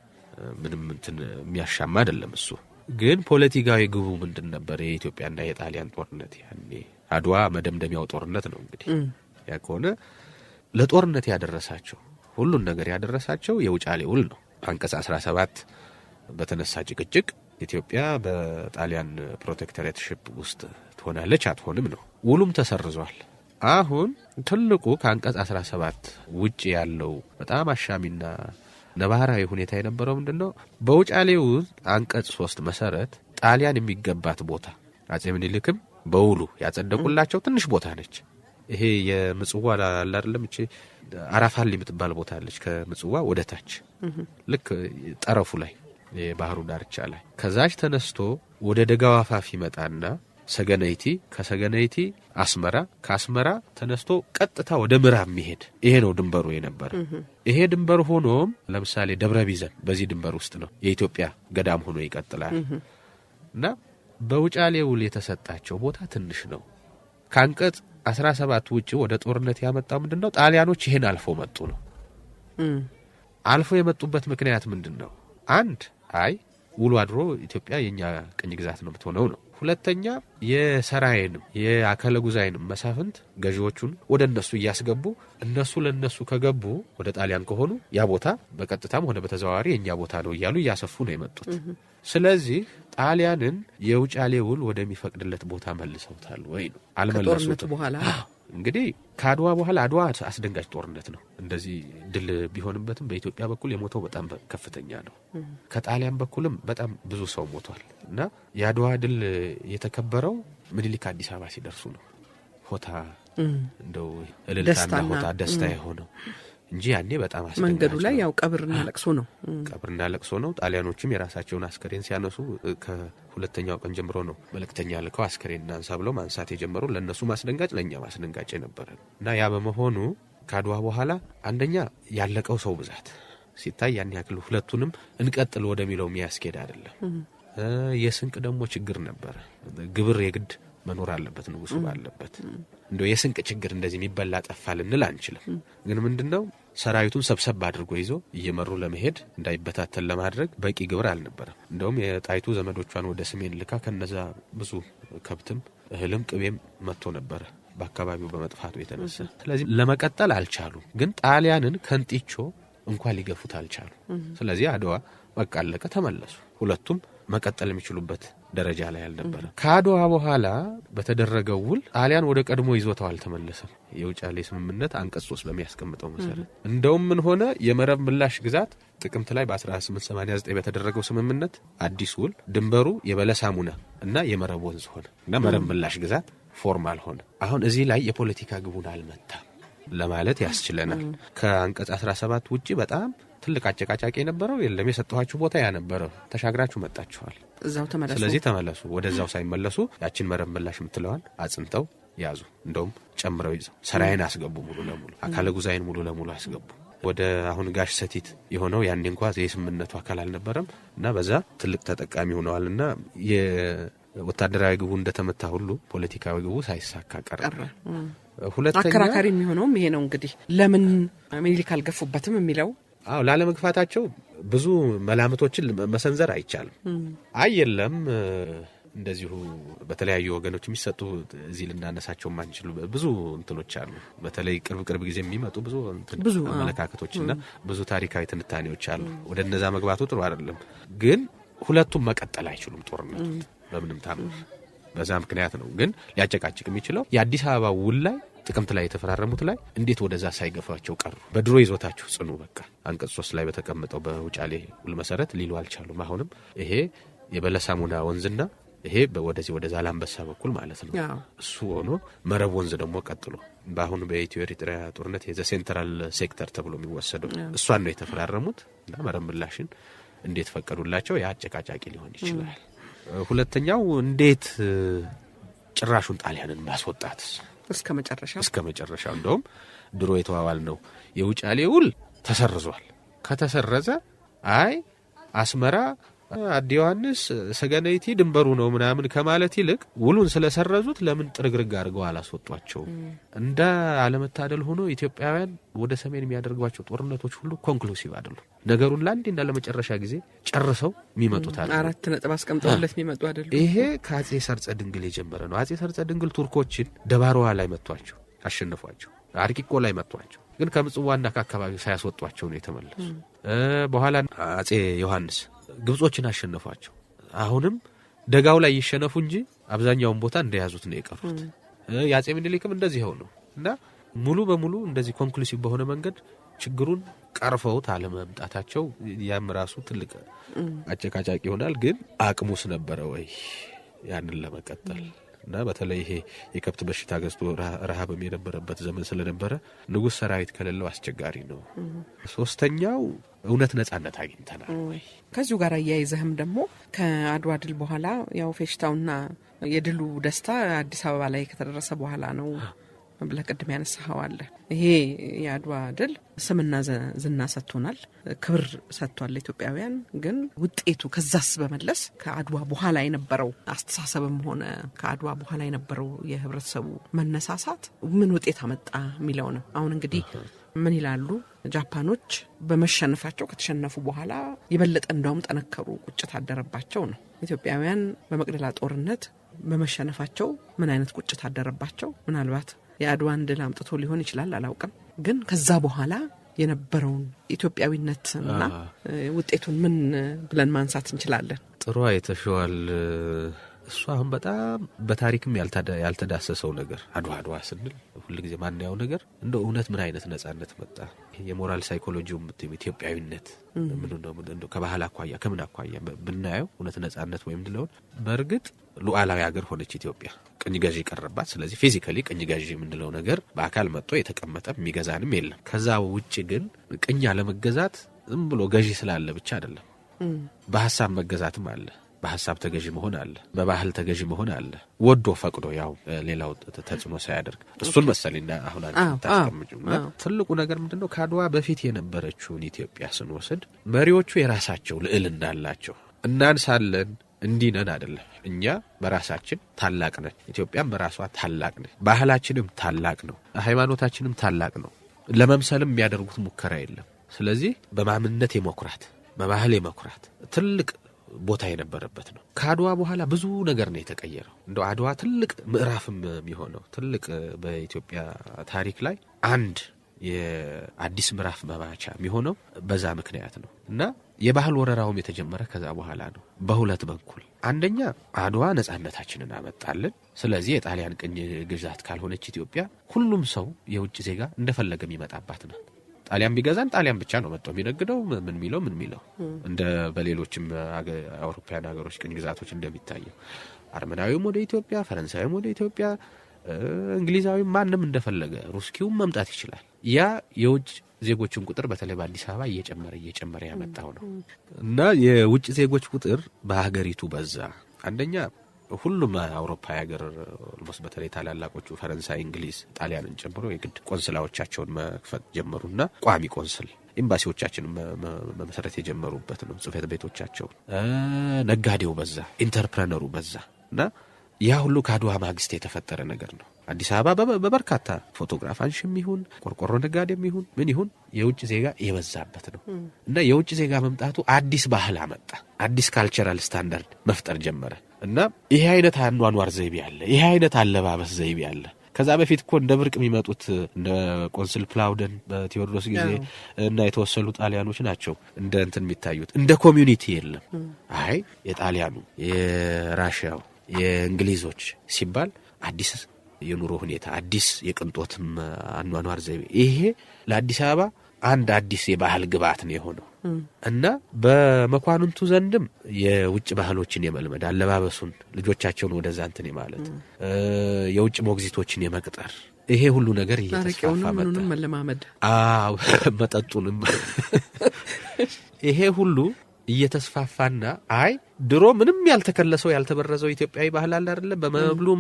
ምንም እንትን የሚያሻማ አይደለም እሱ። ግን ፖለቲካዊ ግቡ ምንድን ነበር? የኢትዮጵያና የጣሊያን ጦርነት ያኔ አድዋ መደምደሚያው ጦርነት ነው። እንግዲህ ያ ከሆነ ለጦርነት ያደረሳቸው ሁሉን ነገር ያደረሳቸው የውጫሌ ውል ነው። አንቀጽ 17 በተነሳ ጭቅጭቅ ኢትዮጵያ በጣሊያን ፕሮቴክቶሬትሺፕ ውስጥ ትሆናለች አትሆንም ነው። ውሉም ተሰርዟል። አሁን ትልቁ ከአንቀጽ 17 ውጪ ያለው በጣም አሻሚና ነባራዊ ሁኔታ የነበረው ምንድነው? በውጫሌው አንቀጽ 3 መሰረት ጣሊያን የሚገባት ቦታ አጼ ምኒልክም በውሉ ያጸደቁላቸው ትንሽ ቦታ ነች። ይሄ የምጽዋ አይደለም እቺ አራፋል የምትባል ቦታ አለች። ከምጽዋ ወደ ታች ልክ ጠረፉ ላይ የባህሩ ዳርቻ ላይ ከዛች ተነስቶ ወደ ደጋው አፋፍ ይመጣና ሰገነይቲ፣ ከሰገነይቲ አስመራ፣ ከአስመራ ተነስቶ ቀጥታ ወደ ምዕራብ የሚሄድ ይሄ ነው ድንበሩ የነበረ። ይሄ ድንበር ሆኖም ለምሳሌ ደብረ ቢዘን በዚህ ድንበር ውስጥ ነው። የኢትዮጵያ ገዳም ሆኖ ይቀጥላል እና በውጫሌ ውል የተሰጣቸው ቦታ ትንሽ ነው። ካንቀጽ 17 ውጪ ወደ ጦርነት ያመጣው ምንድነው? ጣሊያኖች ይሄን አልፎ መጡ ነው። አልፎ የመጡበት ምክንያት ምንድነው? አንድ ውሉ አድሮ ኢትዮጵያ የኛ ቅኝ ግዛት ነው የምትሆነው ነው። ሁለተኛ የሰራይንም የአከለ ጉዛይንም መሳፍንት ገዢዎቹን ወደ እነሱ እያስገቡ እነሱ ለነሱ ከገቡ ወደ ጣሊያን ከሆኑ ያ ቦታ በቀጥታም ሆነ በተዘዋዋሪ የኛ ቦታ ነው እያሉ እያሰፉ ነው የመጡት። ስለዚህ ጣሊያንን የውጫሌ ውል ወደሚፈቅድለት ቦታ መልሰውታል ወይ ነው? አልመለሱትም። በኋላ እንግዲህ ከአድዋ በኋላ አድዋ አስደንጋጭ ጦርነት ነው። እንደዚህ ድል ቢሆንበትም በኢትዮጵያ በኩል የሞተው በጣም ከፍተኛ ነው። ከጣሊያን በኩልም በጣም ብዙ ሰው ሞቷል እና የአድዋ ድል የተከበረው ምኒልክ አዲስ አበባ ሲደርሱ ነው። ሆታ እንደው እልልታና ሆታ ደስታ የሆነው እንጂ ያኔ በጣም አስደንጋጭ መንገዱ ላይ ያው ቀብርና ለቅሶ ነው። ጣሊያኖችም የራሳቸውን አስከሬን ሲያነሱ ከሁለተኛው ቀን ጀምሮ ነው መልእክተኛ ልከው አስከሬን አንሳ ብለው ማንሳት የጀመሩ። ለነሱ ማስደንጋጭ ለኛ ማስደንጋጭ ነበር እና ያ በመሆኑ ከአድዋ በኋላ አንደኛ ያለቀው ሰው ብዛት ሲታይ ያን ያክል ሁለቱንም እንቀጥል ወደሚለው የሚያስኬድ አይደለም። የስንቅ ደግሞ ችግር ነበር። ግብር የግድ መኖር አለበት፣ ንጉሱ ባለበት እንደው የስንቅ ችግር እንደዚህ የሚበላ ጠፋል እንል አንችልም። ግን ምንድነው ሰራዊቱን ሰብሰብ አድርጎ ይዞ እየመሩ ለመሄድ እንዳይበታተን ለማድረግ በቂ ግብር አልነበረም። እንደውም የጣይቱ ዘመዶቿን ወደ ሰሜን ልካ ከነዛ ብዙ ከብትም እህልም ቅቤም መጥቶ ነበር በአካባቢው በመጥፋቱ የተነሳ። ስለዚህ ለመቀጠል አልቻሉ። ግን ጣሊያንን ከንጢቾ እንኳን ሊገፉት አልቻሉ። ስለዚህ አድዋ በቃ አለቀ፣ ተመለሱ። ሁለቱም መቀጠል የሚችሉበት ደረጃ ላይ አልነበረ። ከአድዋ በኋላ በተደረገው ውል ጣሊያን ወደ ቀድሞ ይዞታው አልተመለሰም። የውጫሌ ስምምነት አንቀጽ 3 በሚያስቀምጠው መሰረት እንደውም ምን ሆነ? የመረብ ምላሽ ግዛት ጥቅምት ላይ በ1889 በተደረገው ስምምነት አዲስ ውል ድንበሩ የበለሳሙና እና የመረብ ወንዝ ሆነ እና መረብ ምላሽ ግዛት ፎርማል ሆነ። አሁን እዚህ ላይ የፖለቲካ ግቡን አልመታም ለማለት ያስችለናል። ከአንቀጽ 17 ውጪ በጣም ትልቅ አጨቃጫቂ የነበረው የለም። የሰጠኋችሁ ቦታ ያ ነበረው። ተሻግራችሁ መጣችኋል፣ እዛው ተመለሱ። ስለዚህ ተመለሱ። ወደዛው ሳይመለሱ ያችን መረብ ምላሽ የምትለዋን አጽንተው ያዙ። እንደውም ጨምረው ይዘው ሰራይን አስገቡ። ሙሉ ለሙሉ አካለ ጉዛይን ሙሉ ለሙሉ አስገቡ። ወደ አሁን ጋሽ ሰቲት የሆነው ያኔ እንኳን የስምምነቱ አካል አልነበረም እና በዛ ትልቅ ተጠቃሚ ሆነዋልና የወታደራዊ ግቡ እንደተመታ ሁሉ ፖለቲካዊ ግቡ ሳይሳካ ቀረ። ሁለተኛ አከራካሪ የሚሆነው ይሄ ነው እንግዲህ ለምን ምኒልክ አልገፉበትም የሚለው ላለመግፋታቸው ብዙ መላምቶችን መሰንዘር አይቻልም። የለም እንደዚሁ በተለያዩ ወገኖች የሚሰጡ እዚህ ልናነሳቸው ማንችሉ ብዙ እንትኖች አሉ። በተለይ ቅርብ ጊዜ የሚመጡ ብዙ አመለካከቶችና ብዙ ታሪካዊ ትንታኔዎች አሉ። ወደ እነዛ መግባቱ ጥሩ አይደለም። ግን ሁለቱም መቀጠል አይችሉም ጦርነቱ በምንም ታምር። በዛ ምክንያት ነው ግን ሊያጨቃጭቅ የሚችለው የአዲስ አበባ ውል ላይ ጥቅምት ላይ የተፈራረሙት ላይ እንዴት ወደዛ ሳይገፋቸው ቀሩ? በድሮ ይዞታቸው ጽኑ በቃ አንቀጽ 3 ላይ በተቀመጠው በውጫሌ ውል መሰረት ሊሉ አልቻሉም። አሁንም ይሄ የበለሳሙና ወንዝና ይሄ ወደዚህ ወደ ዛላምበሳ በኩል ማለት ነው እሱ ሆኖ መረብ ወንዝ ደግሞ ቀጥሎ በአሁኑ በኢትዮ ኤርትራ ጦርነት የዘ ሴንትራል ሴክተር ተብሎ የሚወሰደው እሷን ነው የተፈራረሙት እና መረብ ምላሽን እንዴት ፈቀዱላቸው? ያ አጨቃጫቂ ሊሆን ይችላል። ሁለተኛው እንዴት ጭራሹን ጣሊያንን ማስወጣት እስከ መጨረሻው እንደውም ድሮ የተዋዋል ነው የውጫሌ ውል ተሰርዟል። ከተሰረዘ አስመራ አዲ ዮሐንስ ሰገነይቲ ድንበሩ ነው ምናምን ከማለት ይልቅ ውሉን ስለሰረዙት ለምን ጥርግርግ አድርገው አላስወጧቸው? እንደ አለመታደል ሆኖ ኢትዮጵያውያን ወደ ሰሜን የሚያደርጓቸው ጦርነቶች ሁሉ ኮንክሉሲቭ አይደሉም። ነገሩን ለአንዴና ለመጨረሻ ጊዜ ጨርሰው የሚመጡት አይደለም። 4 ነጥብ አስቀምጠውለት የሚመጡ አይደለም። ይሄ ከአጼ ሰርጸ ድንግል የጀመረ ነው። አጼ ሰርጸ ድንግል ቱርኮችን ደባሮዋ ላይ መቷቸው፣ አሸነፏቸው። አርቂቆ ላይ መቷቸው፣ ግን ከምጽዋና ከአካባቢው ሳያስወጧቸው ነው የተመለሱ። በኋላ አጼ ዮሐንስ ግብጾችን አሸነፏቸው። አሁንም ደጋው ላይ ይሸነፉ እንጂ አብዛኛውን ቦታ እንደያዙት ነው የቀሩት። ያጼ ምኒልክም እንደዚህ ሆነው እና ሙሉ በሙሉ እንደዚህ ኮንክሉሲቭ በሆነ መንገድ ችግሩን ቀርፈውት አለመምጣታቸው ያም ራሱ ትልቅ አጨቃጫቂ ይሆናል። ግን አቅሙስ ነበረ ወይ ያንን ለመቀጠል? እና በተለይ ይሄ የከብት በሽታ ገዝቶ ረሃብ የነበረበት ዘመን ስለነበረ ንጉሥ ሰራዊት ከሌለው አስቸጋሪ ነው። ሶስተኛው እውነት ነጻነት አግኝተናል ወይ? ከዚሁ ጋር አያይዘህም ደግሞ ከአድዋ ድል በኋላ ያው ፌሽታውና የድሉ ደስታ አዲስ አበባ ላይ ከተደረሰ በኋላ ነው ብለህ ቅድም ያነሳኸው አለ። ይሄ የአድዋ ድል ስምና ዝና ሰጥቶናል፣ ክብር ሰጥቷል ኢትዮጵያውያን። ግን ውጤቱ ከዛስ በመለስ ከአድዋ በኋላ የነበረው አስተሳሰብም ሆነ ከአድዋ በኋላ የነበረው የህብረተሰቡ መነሳሳት ምን ውጤት አመጣ የሚለው ነው። አሁን እንግዲህ ምን ይላሉ ጃፓኖች? በመሸነፋቸው ከተሸነፉ በኋላ የበለጠ እንዳውም ጠነከሩ፣ ቁጭት አደረባቸው ነው። ኢትዮጵያውያን በመቅደላ ጦርነት በመሸነፋቸው ምን አይነት ቁጭት አደረባቸው? ምናልባት የአድዋን ድል አምጥቶ ሊሆን ይችላል፣ አላውቅም። ግን ከዛ በኋላ የነበረውን ኢትዮጵያዊነትና ውጤቱን ምን ብለን ማንሳት እንችላለን? ጥሩ አይተሽዋል። እሱ አሁን በጣም በታሪክም ያልተዳሰሰው ነገር አድዋ ስንል ሁልጊዜ ማንያው ነገር እንደ እውነት ምን አይነት ነጻነት መጣ? የሞራል ሳይኮሎጂው ኢትዮጵያዊነት ምን ነው? ከባህል አኳያ ከምን አኳያ ብናየው እውነት ነጻነት ወይም ድለውን በእርግጥ ሉዓላዊ ሀገር ሆነች ኢትዮጵያ። ቅኝ ገዢ ቀረባት። ስለዚህ ፊዚካሊ ቅኝ ገዢ የምንለው ነገር በአካል መጥቶ የተቀመጠ የሚገዛንም የለም። ከዛ ውጪ ግን ቅኝ አለመገዛት ዝም ብሎ ገዢ ስላለ ብቻ አይደለም። በሐሳብ መገዛትም አለ። በሐሳብ ተገዢ መሆን አለ። በባህል ተገዢ መሆን አለ። ወዶ ፈቅዶ ያው ሌላው ተጽዕኖ ሳያደርግ እሱን መሰለኝና አሁን አንተ ታስቀምጪውና ትልቁ ነገር ምንድነው? ከአድዋ በፊት የነበረችውን ኢትዮጵያ ስንወስድ መሪዎቹ የራሳቸው ልዕልና አላቸው። እናንሳለን እንዲነን አይደለም። እኛ በራሳችን ታላቅ ነን። ኢትዮጵያም በራሷ ታላቅ ነች። ባህላችንም ታላቅ ነው። ሃይማኖታችንም ታላቅ ነው። ለመምሰልም የሚያደርጉት ሙከራ የለም። ስለዚህ በማምንነት የመኩራት በባህል የመኩራት ትልቅ ቦታ የነበረበት ነው። ከአድዋ በኋላ ብዙ ነገር ነው የተቀየረው። እንደው አድዋ ትልቅ ምዕራፍም የሚሆነው ትልቅ በኢትዮጵያ ታሪክ ላይ አንድ የአዲስ ምዕራፍ መባቻ የሚሆነው በዛ ምክንያት ነው እና የባህል ወረራውም የተጀመረ ከዛ በኋላ ነው። በሁለት በኩል አንደኛ አድዋ ነጻነታችንን አመጣልን። ስለዚህ የጣሊያን ቅኝ ግዛት ካልሆነች ኢትዮጵያ ሁሉም ሰው የውጭ ዜጋ እንደፈለገ የሚመጣባት ነው። ጣሊያን ቢገዛን ጣሊያን ብቻ ነው መጥቶ የሚነግደው ምን ሚለው እንደ በሌሎችም አውሮፓውያን ሀገሮች ቅኝ ግዛቶች እንደሚታየው አርመናዊም ወደ ኢትዮጵያ፣ ፈረንሳዊም ወደ ኢትዮጵያ፣ እንግሊዛዊም ማንም እንደፈለገ ሩስኪውም መምጣት ይችላል። ያ የውጭ ዜጎችን ቁጥር በተለይ በአዲስ አበባ እየጨመረ ያመጣው ነው እና የውጭ ዜጎች ቁጥር በሀገሪቱ በዛ። አንደኛ ሁሉም አውሮፓ ሀገር ኦልሞስት በተለይ ታላላቆቹ ፈረንሳይ፣ እንግሊዝ፣ ጣሊያንን ጨምሮ የግድ ቆንስላዎቻቸውን መክፈት ጀመሩና ቋሚ ቆንስል ኤምባሲዎቻችን መመሰረት የጀመሩበት ነው። ጽሕፈት ቤቶቻቸው ነጋዴው በዛ፣ ኢንተርፕረነሩ በዛ እና ያ ሁሉ ከአድዋ ማግስት የተፈጠረ ነገር ነው። አዲስ አበባ በበርካታ ፎቶግራፍ አንሽም ይሁን ቆርቆሮ ነጋዴም ይሁን ምን ይሁን የውጭ ዜጋ የበዛበት ነው እና የውጭ ዜጋ መምጣቱ አዲስ ባህል አመጣ። አዲስ ካልቸራል ስታንዳርድ መፍጠር ጀመረ እና ይሄ አይነት አኗኗር ዘይቤ አለ። ይሄ አይነት አለባበስ ዘይቤ አለ። ከዛ በፊት እኮ እንደ ብርቅ የሚመጡት እንደ ቆንስል ፕላውደን በቴዎድሮስ ጊዜ እና የተወሰሉ ጣሊያኖች ናቸው እንደ እንትን የሚታዩት። እንደ ኮሚዩኒቲ የለም። አይ የጣሊያኑ የራሽያው የእንግሊዞች ሲባል አዲስ የኑሮ ሁኔታ አዲስ የቅንጦትም አኗኗር ዘይቤ ይሄ ለአዲስ አበባ አንድ አዲስ የባህል ግብዓት ነው የሆነው እና በመኳንንቱ ዘንድም የውጭ ባህሎችን የመልመድ አለባበሱን ልጆቻቸውን ወደዛ እንትን ማለት የውጭ ሞግዚቶችን የመቅጠር ይሄ ሁሉ ነገር እየተስፋፋ መጣ። መለማመድ መጠጡንም ይሄ ሁሉ እየተስፋፋና አይ ድሮ ምንም ያልተከለሰው ያልተበረዘው ኢትዮጵያዊ ባህል አለ አይደለ? በመብሉም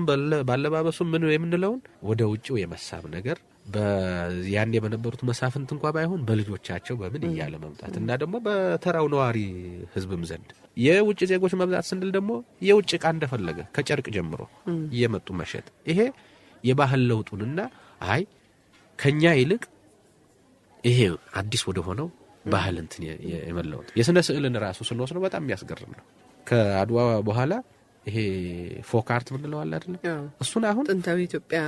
ባለባበሱም ምን የምንለውን ወደ ውጭው የመሳብ ነገር በያኔ በነበሩት መሳፍንት እንኳን ባይሆን በልጆቻቸው በምን እያለ መምጣት እና ደግሞ በተራው ነዋሪ ህዝብም ዘንድ የውጭ ዜጎች መብዛት ስንል ደግሞ የውጭ ዕቃ እንደፈለገ ከጨርቅ ጀምሮ እየመጡ መሸጥ ይሄ የባህል ለውጡንና አይ ከኛ ይልቅ ይሄ አዲስ ወደ ሆነው ባህል እንትን የመለወጥ የስነ ስዕልን ራሱ ስንወስነው በጣም የሚያስገርም ነው። ከአድዋ በኋላ ይሄ ፎክ አርት ምንለው አለ አይደል? እሱን አሁን ጥንታዊ ኢትዮጵያ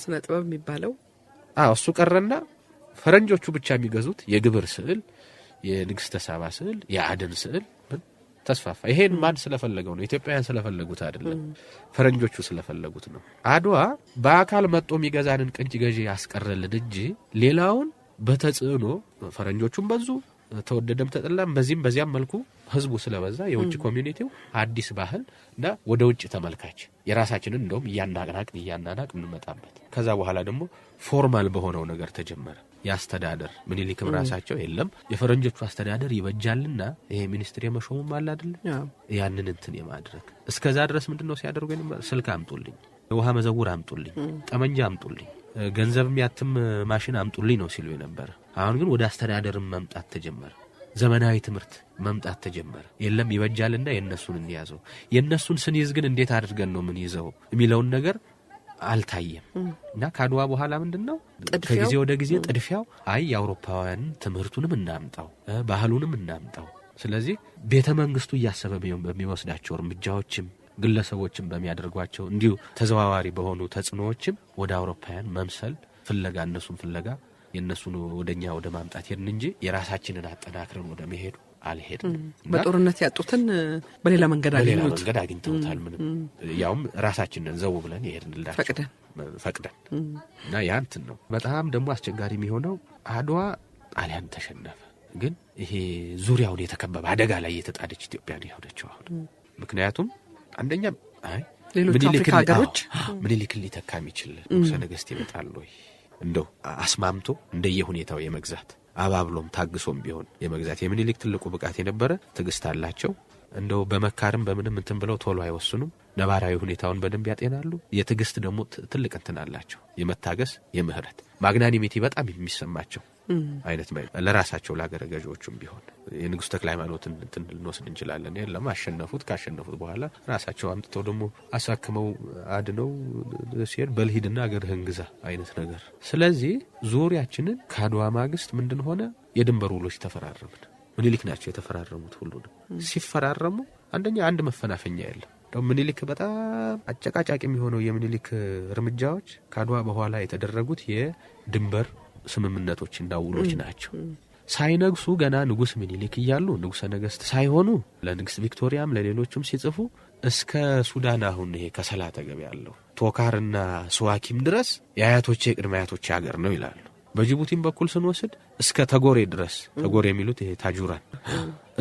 ስነ ጥበብ የሚባለው እሱ ቀረና ፈረንጆቹ ብቻ የሚገዙት የግብር ስዕል፣ የንግስተ ሳባ ስዕል፣ የአደን ስዕል ተስፋፋ። ይሄን ማን ስለፈለገው ነው? ኢትዮጵያውያን ስለፈለጉት አይደለም፣ ፈረንጆቹ ስለፈለጉት ነው። አድዋ በአካል መጥቶ የሚገዛንን ቅኝ ገዢ ያስቀረልን እንጂ ሌላውን በተጽዕኖ ፈረንጆቹም በዙ ተወደደም ተጠላም በዚያም መልኩ ህዝቡ ስለበዛ የውጭ ኮሚኒቲው አዲስ ባህል እና ወደ ውጭ ተመልካች የራሳችንን እንደውም እያናናቅ እንመጣበት። ከዛ በኋላ ደግሞ ፎርማል በሆነው ነገር ተጀመረ። ያስተዳደር ምኒልክም ራሳቸው የለም የፈረንጆቹ አስተዳደር ይበጃልና ይሄ ሚኒስትሪ የመሾሙም አለ አይደል ያንን እንትን የማድረግ እስከዛ ድረስ ምንድነው ሲያደርጉ ስልክ አምጡልኝ ውሃ መዘውር አምጡልኝ ጠመንጃ አምጡልኝ ገንዘብ የሚያትም ማሽን አምጡልኝ ነው ሲሉ የነበረ አሁን ግን ወደ አስተዳደርም መምጣት ተጀመረ ዘመናዊ ትምህርት መምጣት ተጀመረ የለም ይበጃልና የነሱን እንያዘው የነሱን ስንይዝ ግን እንዴት አድርገን ነው ምን ይዘው የሚለውን ነገር አልታየም እና ካድዋ በኋላ ምንድነው ከጊዜ ወደ ጊዜ ጥድፊያው አይ የአውሮፓውያን ትምህርቱንም እናምጣው ባህሉንም እናምጣው ስለዚህ ቤተ መንግስቱ ያሰበ በሚወስዳቸው እርምጃዎችም ግለሰቦችም በሚያደርጓቸው እንዲሁ ተዘዋዋሪ በሆኑ ተጽኖዎችም ወደ አውሮፓውያን መምሰል ፍለጋ እነሱን ፍለጋ የነሱን ወደኛ ወደ ማምጣት ሄድን እንጂ የራሳችንን አጠናክረን ወደ መሄዱ አልሄድን በጦርነት ያጡትን በሌላ መንገድ አግኝተውታል ምንም ያውም ራሳችንን ዘው ብለን ይሄድንላቸው ፈቅደን እና ያንተን ነው በጣም ደግሞ አስቸጋሪ የሚሆነው አድዋ ጣሊያን ተሸነፈ ግን ይሄ ዙሪያውን የተከበበ አደጋ ላይ የተጣደች ኢትዮጵያ ነው የሆነችው አሁን ምክንያቱም አንደኛ አይ ሌሎች አፍሪካ ሀገሮች ምኒልክ ሊተካም ይችላል ንጉሠ ነገሥት ይመጣሉ እንደው አስማምቶ እንደየሁኔታው የመግዛት አባብሎም ታግሶም ቢሆን የመግዛት የምኒልክ ትልቁ ብቃት የነበረ ትግስት አላቸው እንደው በመካርም በምንም እንትን ብለው ቶሎ አይወስኑም ነባራዊ ሁኔታውን በደንብ ያጤናሉ የትግስት ደግሞ ትልቅ እንትን አላቸው የመታገስ የምህረት ማግናኒሚቲ በጣም የሚሰማቸው አይነት ለራሳቸው ለሀገረ ገዢዎቹም ቢሆን የንጉሥ ተክለ ሃይማኖትን እንትን ልንወስድ እንችላለን የለም ካሸነፉት በኋላ ራሳቸው አምጥተው ደግሞ አሳክመው አድነው ሲሄድ በልሂድና አገርህን ግዛ አይነት ነገር ስለዚህ ዙሪያችንን ካድዋ ማግስት ምንድን ሆነ የድንበር ውሎች ተፈራረምን ምኒልክ ናቸው የተፈራረሙት ሁሉ ሲፈራረሙ አንደኛ አንድ መፈናፈኛ የለም ደም ምኒልክ በጣም አጨቃጫቂ የሚሆነው የምኒልክ እርምጃዎች ካድዋ በኋላ የተደረጉት የድንበር ስምምነቶችና ውሎች ናቸው ሳይነግሱ ገና ንጉስ ምኒልክ ይያሉ ንጉሠ ነገሥት ሳይሆኑ ለንግስት ቪክቶሪያም ለሌሎችም ሲጽፉ እስከ ሱዳን አሁን ይሄ ከሰላ ተገበ ያለው ቶካርና ስዋኪም ድረስ የአያቶቼ ቅድመ አያቶቼ ሀገር ነው ይላሉ በጅቡቲም በኩል ስንወስድ እስከ ተጎሬ ድረስ ተጎሬ የሚሉት ይሄ ታጁራን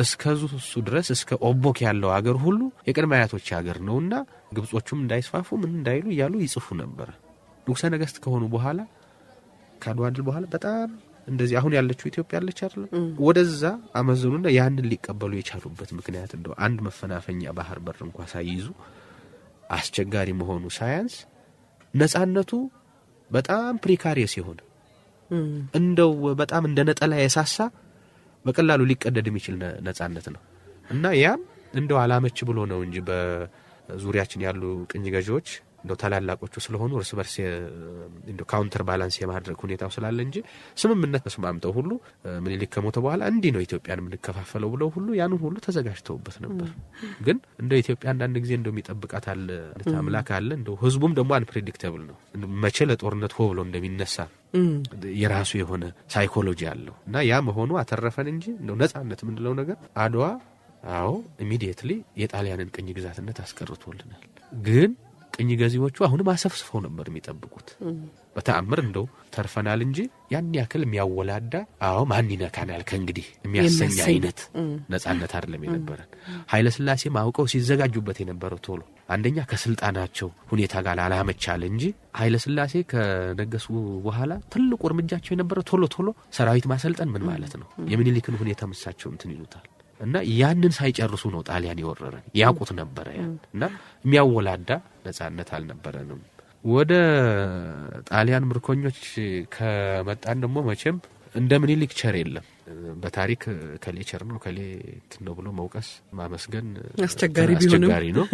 እስከ ዙሱ ድረስ እስከ ኦቦክ ያለው ሀገር ሁሉ የቅድመ አያቶቼ ሀገር ነውና ግብጾቹም እንዳይስፋፉ ምን እንዳይሉ ይያሉ ይጽፉ ነበር ንጉሠ ነገሥት ከሆኑ በኋላ ካድዋ ድል በኋላ በጣም እንደዚህ አሁን ያለችው ኢትዮጵያ ያለች አይደል ወደዛ አመዘኑና ያንን ሊቀበሉ የቻሉበት ምክንያት እንደው አንድ መፈናፈኛ ባህር በር እንኳን ሳይይዙ አስቸጋሪ መሆኑ ሳያንስ ነፃነቱ በጣም ፕሪካሪየስ ይሆን እንደው በጣም እንደ ነጠላ የሳሳ በቀላሉ ሊቀደድ የሚችል ነፃነት ነው እና ያም እንደው አላመች ብሎ ነው እንጂ በዙሪያችን ያሉ ቅኝ ገዢዎች እንደው ታላላቆቹ ስለሆኑ እርስ በርስ እንደው ካውንተር ባላንስ የማድረግ ሁኔታው ስላለ እንጂ ስምምነት ተስማምተው ሁሉ ምኒልክ ከሞተ በኋላ እንዲ ነው ኢትዮጵያን ምንከፋፈለው ብለው ሁሉ ያንን ሁሉ ተዘጋጅተውበት ነበር ግን እንደው ኢትዮጵያ አንዳንድ ጊዜ እንደው የሚጠብቃት አለ አምላክ አለ እንደው ህዝቡም ደግሞ አንፕሬዲክተብል ነው መቼ ለጦርነት ሆ ብሎ እንደሚነሳ የራሱ የሆነ ሳይኮሎጂ አለው እና ያ መሆኑ አተረፈን እንጂ እንደው ነፃነት ምንለው ነገር አድዋ አዎ ኢሚዲየትሊ የጣሊያንን ቅኝ ግዛትነት አስቀርቶልናል ግን ቅኝ ገዢዎቹ አሁንም አሰፍስፈው ነበር የሚጠብቁት በተአምር እንደው ተርፈናል እንጂ ያን ያክል የሚያወላዳ አዎ ማን ይነካናል ከእንግዲህ የሚያሰኛ አይነት ነፃነት አይደለም የነበረን ኃይለ ሥላሴ ማውቀው ሲዘጋጁበት የነበረው ቶሎ አንደኛ ከስልጣናቸው ሁኔታ ጋር አላመቻለ እንጂ ኃይለ ሥላሴ ከነገሱ በኋላ ትልቁ እርምጃቸው የነበረው ቶሎ ሰራዊት ማሰልጠን ምን ማለት ነው የምኒልክን ሁኔታ መሳቸው እንትን ይሉታል እና ያንን ሳይጨርሱ ነው ጣሊያን ይወረረን ያቁት ነበር እና የሚያወላዳ ነፃነት አልነበረንም ወደ ጣሊያን ምርኮኞች ከመጣን ደግሞ መቼም እንደ ምኒልክ ቸር የለም በታሪክ ከሌቸር ነው ከሌ ነው ብሎ መውቀስ ማመስገን አስቸጋሪ ነው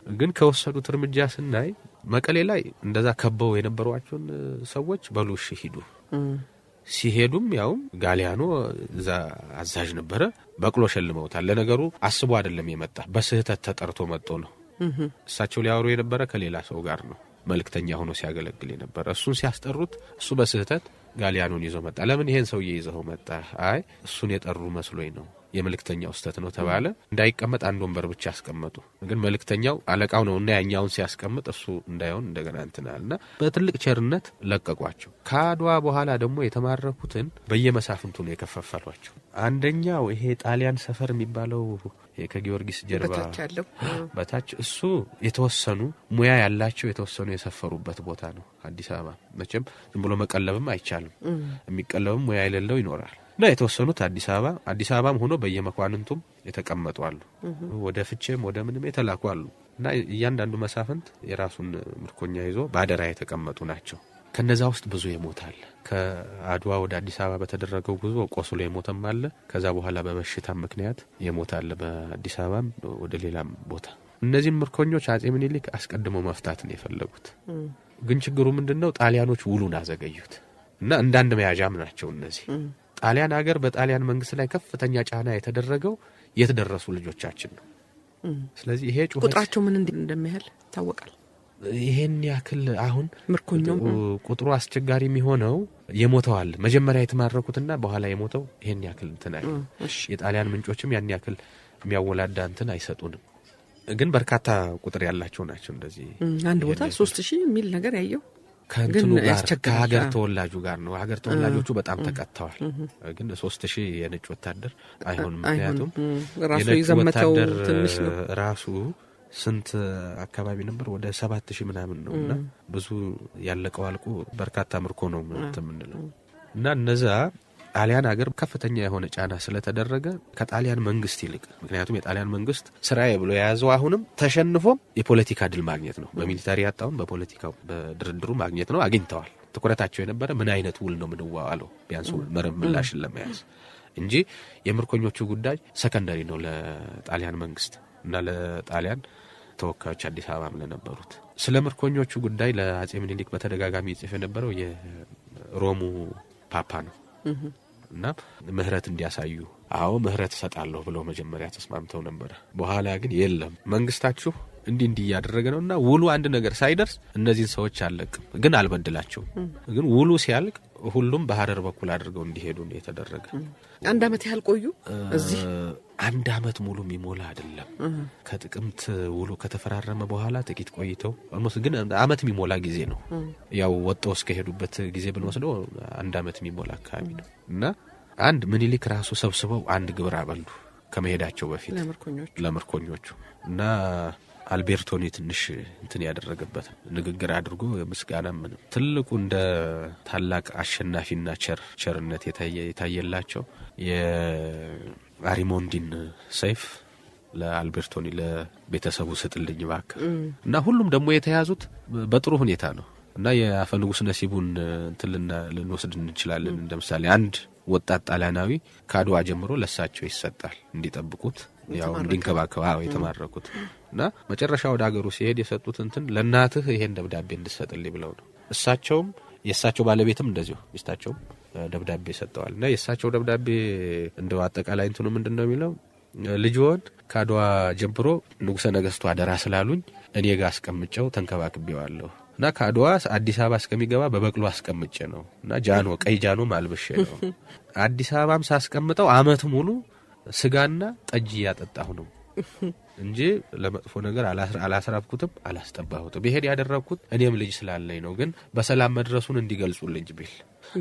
ግን ከወሰዱት እርምጃ ስናይ መቀሌ ላይ እንደዛ ከበው የነበሯቸው ሰዎች በሉሽ ሂዱ ሲሄዱም ያው ጋሊያኖ ዛ አዛዥ ነበር በቅሎ ሸልመውታል ለነገሩ አስቦ አይደለም የመጣ በስህተት ተጠርቶ መጥቶ ነው እሳቸው ሊያወሩ የነበረ ከሌላ ሰው ጋር ነው መልክተኛ ሆኖ ሲያገለግል የነበረ እሱን ሲያስጠሩት እሱ በስህተት ጋሊያኖን ይዞ መጣ ለምን ይሄን ሰውዬ ይዘው መጣ አይ እሱን የጠሩ መስሎኝ ነው የመልእክተኛው ስተት ነው ተባለ። እንዳይቀመጥ አንድ ወንበር ብቻ አስቀመጡ። ግን መልእክተኛው አለቃው ነውና ያኛውን ሲያስቀምጥ እሱ እንዳይሆን እንደገና እንትናልና በትልቅ ቸርነት ለቀቋቸው። ከአድዋ በኋላ ደግሞ የተማረኩትን በየመሳፍንቱ ነው የከፋፈሏቸው። አንደኛው ይሄ ጣሊያን ሰፈር የሚባለው ከጊዮርጊስ ጀርባ በታች እሱ የተወሰኑ ሙያ ያላቸው የተወሰኑ የሰፈሩበት ቦታ ነው። አዲስ አበባ መቼም ዝም ብሎ መቀለብም አይቻልም። የሚቀለብም ሙያ የሌለው ይኖራል። እና የተወሰኑት አዲስ አበባም ሆኖ በየመኳንንቱም የተቀመጡ አሉ። ወደ ፍቼም ወደ ምንም የተላኩ አሉ። እና እያንዳንዱ መሳፍንት የራሱን ምርኮኛ ይዞ ባደራ የተቀመጡ ናቸው። ከነዛ ውስጥ ብዙ ይሞታል። ከአድዋ ወደ አዲስ አበባ በተደረገው ጉዞ ቆስሎ የሞተም አለ። ከዛ በኋላ በበሽታ ምክንያት የሞታል በአዲስ አበባም ወደ ሌላም ቦታ። እነዚህን ምርኮኞች አጼ ምኒልክ አስቀድመው መፍታት ነው የፈለጉት። ግን ችግሩ ምንድነው? ጣሊያኖች ውሉን አዘገዩት እና እንዳንድ መያዣም ናቸው እነዚህ። ጣሊያን ሀገር በጣሊያን መንግስት ላይ ከፍተኛ ጫና የተደረገው የተደረሱ ልጆቻችን ነው። ስለዚህ ይሄ ቁጥራቸው ምን እንደሚያህል ይታወቃል። ይሄን ያክል አሁን ምርኮኛው ቁጥሩ አስቸጋሪ የሚሆነው የሞተዋል መጀመሪያ የተማረኩትና በኋላ የሞተው ይሄን ያክል እንተናይ። የጣሊያን ምንጮችም ያን ያክል የሚያወላዳ እንትን አይሰጡንም። ግን በርካታ ቁጥር ያላቸው ናቸው። እንደዚህ አንድ ቦታ 3000 የሚል ነገር ያየው ከእንትኑ ጋር ከሀገር ተወላጁ ጋር ነው። ሀገር ተወላጆቹ በጣም ተቀጥተዋል። ግን 3000 የነጭ ወታደር አይሆንም። ምክንያቱም ራሱ ይዘመተው ትንሽ ነው። ራሱ ስንት አካባቢ ነበር? ወደ 7000 ምናምን ነውና ብዙ ያለቀው አልቆ በርካታ ምርኮ ነው የምንለው። እና እነዛ ጣሊያን ሀገር ከፍተኛ የሆነ ጫና ስለተደረገ ከጣሊያን መንግስት ይልቅ ምክንያቱም የጣሊያን መንግስት ስራዬ ብሎ የያዘው አሁንም ተሸንፎም የፖለቲካ ድል ማግኘት ነው። በሚሊታሪ ያጣውን በፖለቲካው በድርድሩ ማግኘት ነው። አግኝተዋል። ትኩረታቸው የነበረ ምን አይነት ውል ነው ምንዋዋለው ቢያንስ መረብ ምላሽን ለመያዝ እንጂ የምርኮኞቹ ጉዳይ ሰከንደሪ ነው ለጣሊያን መንግስት እና ለጣሊያን ተወካዮች አዲስ አበባ ለነበሩት። ስለ ምርኮኞቹ ጉዳይ ለአጼ ምኒልክ በተደጋጋሚ ይጽፍ የነበረው የሮሙ ፓፓ ነው እና ምህረት እንዲያሳዩ ምህረት ሰጣለሁ ብለው መጀመሪያ ተስማምተው ነበር። በኋላ ግን የለም መንግስታችሁ እንዲህ ያደረገ ነውና ውሉ አንድ ነገር ሳይደርስ እነዚህን ሰዎች አለቅም። ግን አልበድላቸው። ግን ውሉ ሲያልቅ ሁሉም በሐረር በኩል አድርገው እንዲሄዱ ነው የተደረገ። አንድ አመት ያህል ቆዩ እዚህ። አንድ አመት ሙሉ የሚሞላ አይደለም። ከጥቅምት ውሉ ከተፈራረመ በኋላ ጥቂት ቆይተው almost ግን አመት የሚሞላ ጊዜ ነው። ያው ወጣው እስከሄዱበት ጊዜ ብንወስደው አንድ አመት የሚሞላ አካባቢ ነው። እና አንድ ምኒልክ ራሱ ሰብስበው አንድ ግብር አበሉ ከመሄዳቸው በፊት ለምርኮኞቹ እና አልቤርቶኒ ትንሽ እንትን ያደረገበት ንግግር አድርጎ ምስጋና ምንም ትልቁ እንደ ታላቅ አሸናፊና ቸርነት የታየላቸው የአሪሞንዲን ሰይፍ ለአልቤርቶኒ ለቤተሰቡ ስጥልኝ ባክ እና ሁሉም ደግሞ የተያዙት በጥሩ ሁኔታ ነው። እና የአፈ ንጉስ ነሲቡን እንትን ልንወስድ እንችላለን። እንደምሳሌ አንድ ወጣት ጣሊያናዊ ከአድዋ ጀምሮ ለሳቸው ይሰጣል እንዲጠብቁት ያው እንዲንከባከባው የተማረኩት እና መጨረሻ ወደ ሀገሩ ሲሄድ የሰጡት እንትን ለናትህ ይሄን ደብዳቤ እንድሰጥልኝ ብለው ነው። እሳቸውም የእሳቸው ባለቤትም እንደዚሁ ሚስታቸውም ደብዳቤ ሰጠዋል። እና የእሳቸው ደብዳቤ እንደው አጠቃላይ እንትኑ ምንድነው የሚለው ልጅዎን ከአድዋ ጀምሮ ንጉሠ ነገሥቱ አደራ ስላሉኝ እኔ ጋር አስቀምጨው ተንከባክቤዋለሁ እና ከአድዋ አዲስ አበባ እስከሚገባ በበቅሎ አስቀምጬ ነው እና ጃኖ ቀይ ጃኖ ማልበሽ ነው። አዲስ አበባም ሳስቀምጠው አመት ሙሉ ስጋና ጠጅ ያጠጣሁ ነው እንጂ ለመጥፎ ነገር አላስራብኩትም አላስጠባሁትም። በሄድ ያደረኩት እኔም ልጅ ስላለኝ ነው። ግን በሰላም መድረሱን እንዲገልጹልኝ ቢል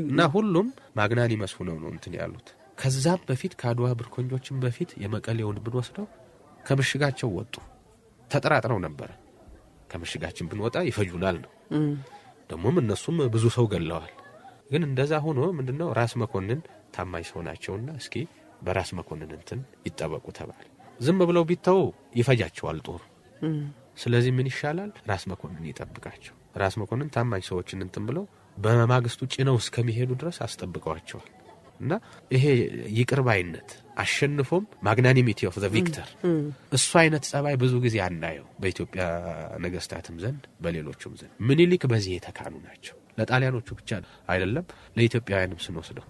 እና ሁሉም ማግናኒመስ ሆነው ነው እንትን ያሉት። ከዛም በፊት ከአድዋ ብርኮኞችም በፊት የመቀሌውን ብንወስደው ከምሽጋቸው ወጡ። ተጠራጥረው ነበር ከምሽጋችን ብንወጣ ይፈጁናል ነው። ደሞም እነሱም ብዙ ሰው ገለዋል። ግን እንደዛ ሆኖ ምንድነው ራስ መኮንን ታማኝ ሰው ናቸውና እስኪ በራስ መኮንን እንትን ይጠበቁ ተባለ። ዝም ብለው ቢተው ይፈጃቸዋል ጦር። ስለዚህ ምን ይሻላል? ራስ መኮንን ይጠብቃቸው። ራስ መኮንን ታማኝ ሰዎችን እንትን ብለው በማግስቱ ጭነው እስከሚሄዱ ድረስ አስጠብቀዋቸዋል። እና ይሄ ይቅርባይነት አሸንፎም ማግናኒሚቲ ኦፍ ዘ ቪክተር እሱ አይነት ጸባይ ብዙ ጊዜ አናየው በኢትዮጵያ ነገስታትም ዘንድ በሌሎችም ዘንድ። ምኒልክ በዚህ የተካኑ ናቸው። ለጣሊያኖቹ ብቻ አይደለም ለኢትዮጵያውያንም ስንወስደው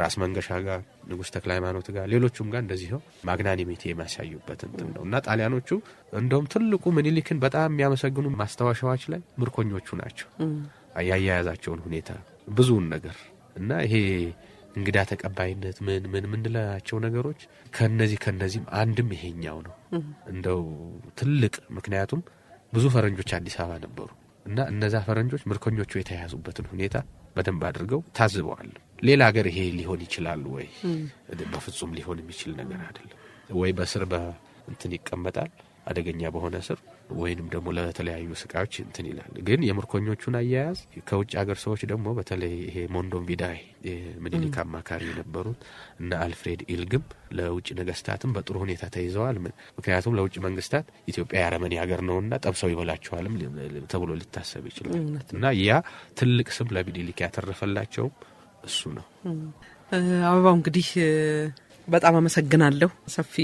ራስ መንገሻ ጋር ንጉስ ተክለ ሃይማኖት ጋር ሌሎችም ጋር እንደዚህ ነው ማግናኒሚቲ የሚያሳዩበት እንትን ነው። እና ጣሊያኖቹ እንደውም ትልቁ ምኒልክን በጣም የሚያመሰግኑ ማስተዋሻዎች ላይ ምርኮኞቹ ናቸው። አያያዛቸውን ሁኔታ ብዙውን ነገር እና ይሄ እንግዳ ተቀባይነት ምን ምንላቸው ነገሮች ከነዚህም አንድም ይሄኛው ነው እንደው ትልቅ ምክንያቱም ብዙ ፈረንጆች አዲስ አበባ ነበሩ እና እነዛ ፈረንጆች ምርኮኞቹ የተያዙበትን ሁኔታ በደንብ አድርገው ታዝበዋል። ሌላ ሀገር ይሄ ሊሆን ይችላል ወይ? በፍጹም ሊሆን የሚችል ነገር አይደለም። ወይ በስር እንትን ይቀመጣል አደገኛ በሆነ ስር ወይንም ደግሞ ለተለያዩ ስቃዮች እንትን ይላል። ግን የምርኮኞቹን አያያዝ ከውጭ ሀገር ሰዎች ደግሞ በተለይ ይሄ ሞንዶቪዳይ ምኒልክ አማካሪ የነበሩት እና አልፍሬድ ኢልግም ለውጭ ነገስታትም በጥሩ ሁኔታ ተይዘዋል። ምክንያቱም ለውጭ መንግስታት ኢትዮጵያ የአረመኔ ሀገር ነውና ጠብሰው ይበላቸዋልም ተብሎ ሊታሰብ ይችላል እና ያ ትልቅ ስም ለምኒልክ ያተረፈላቸው እሱ ነው። አበባው እንግዲህ በጣም አመሰግናለሁ። ሰፊ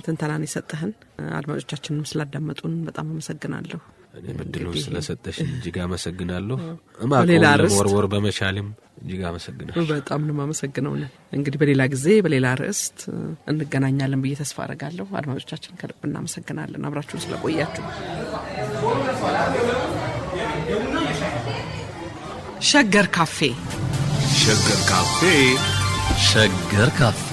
ትንተናን የሰጠህን አድማጮቻችንም ስላዳመጡን በጣም አመሰግናለሁ። እኔ በድሉን ስለሰጠሽ እጅግ አመሰግናለሁ። ማቆም ለወርወር በመቻልም እጅግ አመሰግናለሁ። በጣም ነው የማመሰግነው። እንግዲህ በሌላ ጊዜ በሌላ ርዕስ እንገናኛለን ብዬ ተስፋ አደርጋለሁ። አድማጮቻችን ከልብ እናመሰግናለን አብራችሁን ስለቆያችሁ። ሸገር ካፌ ሸገር ካፌ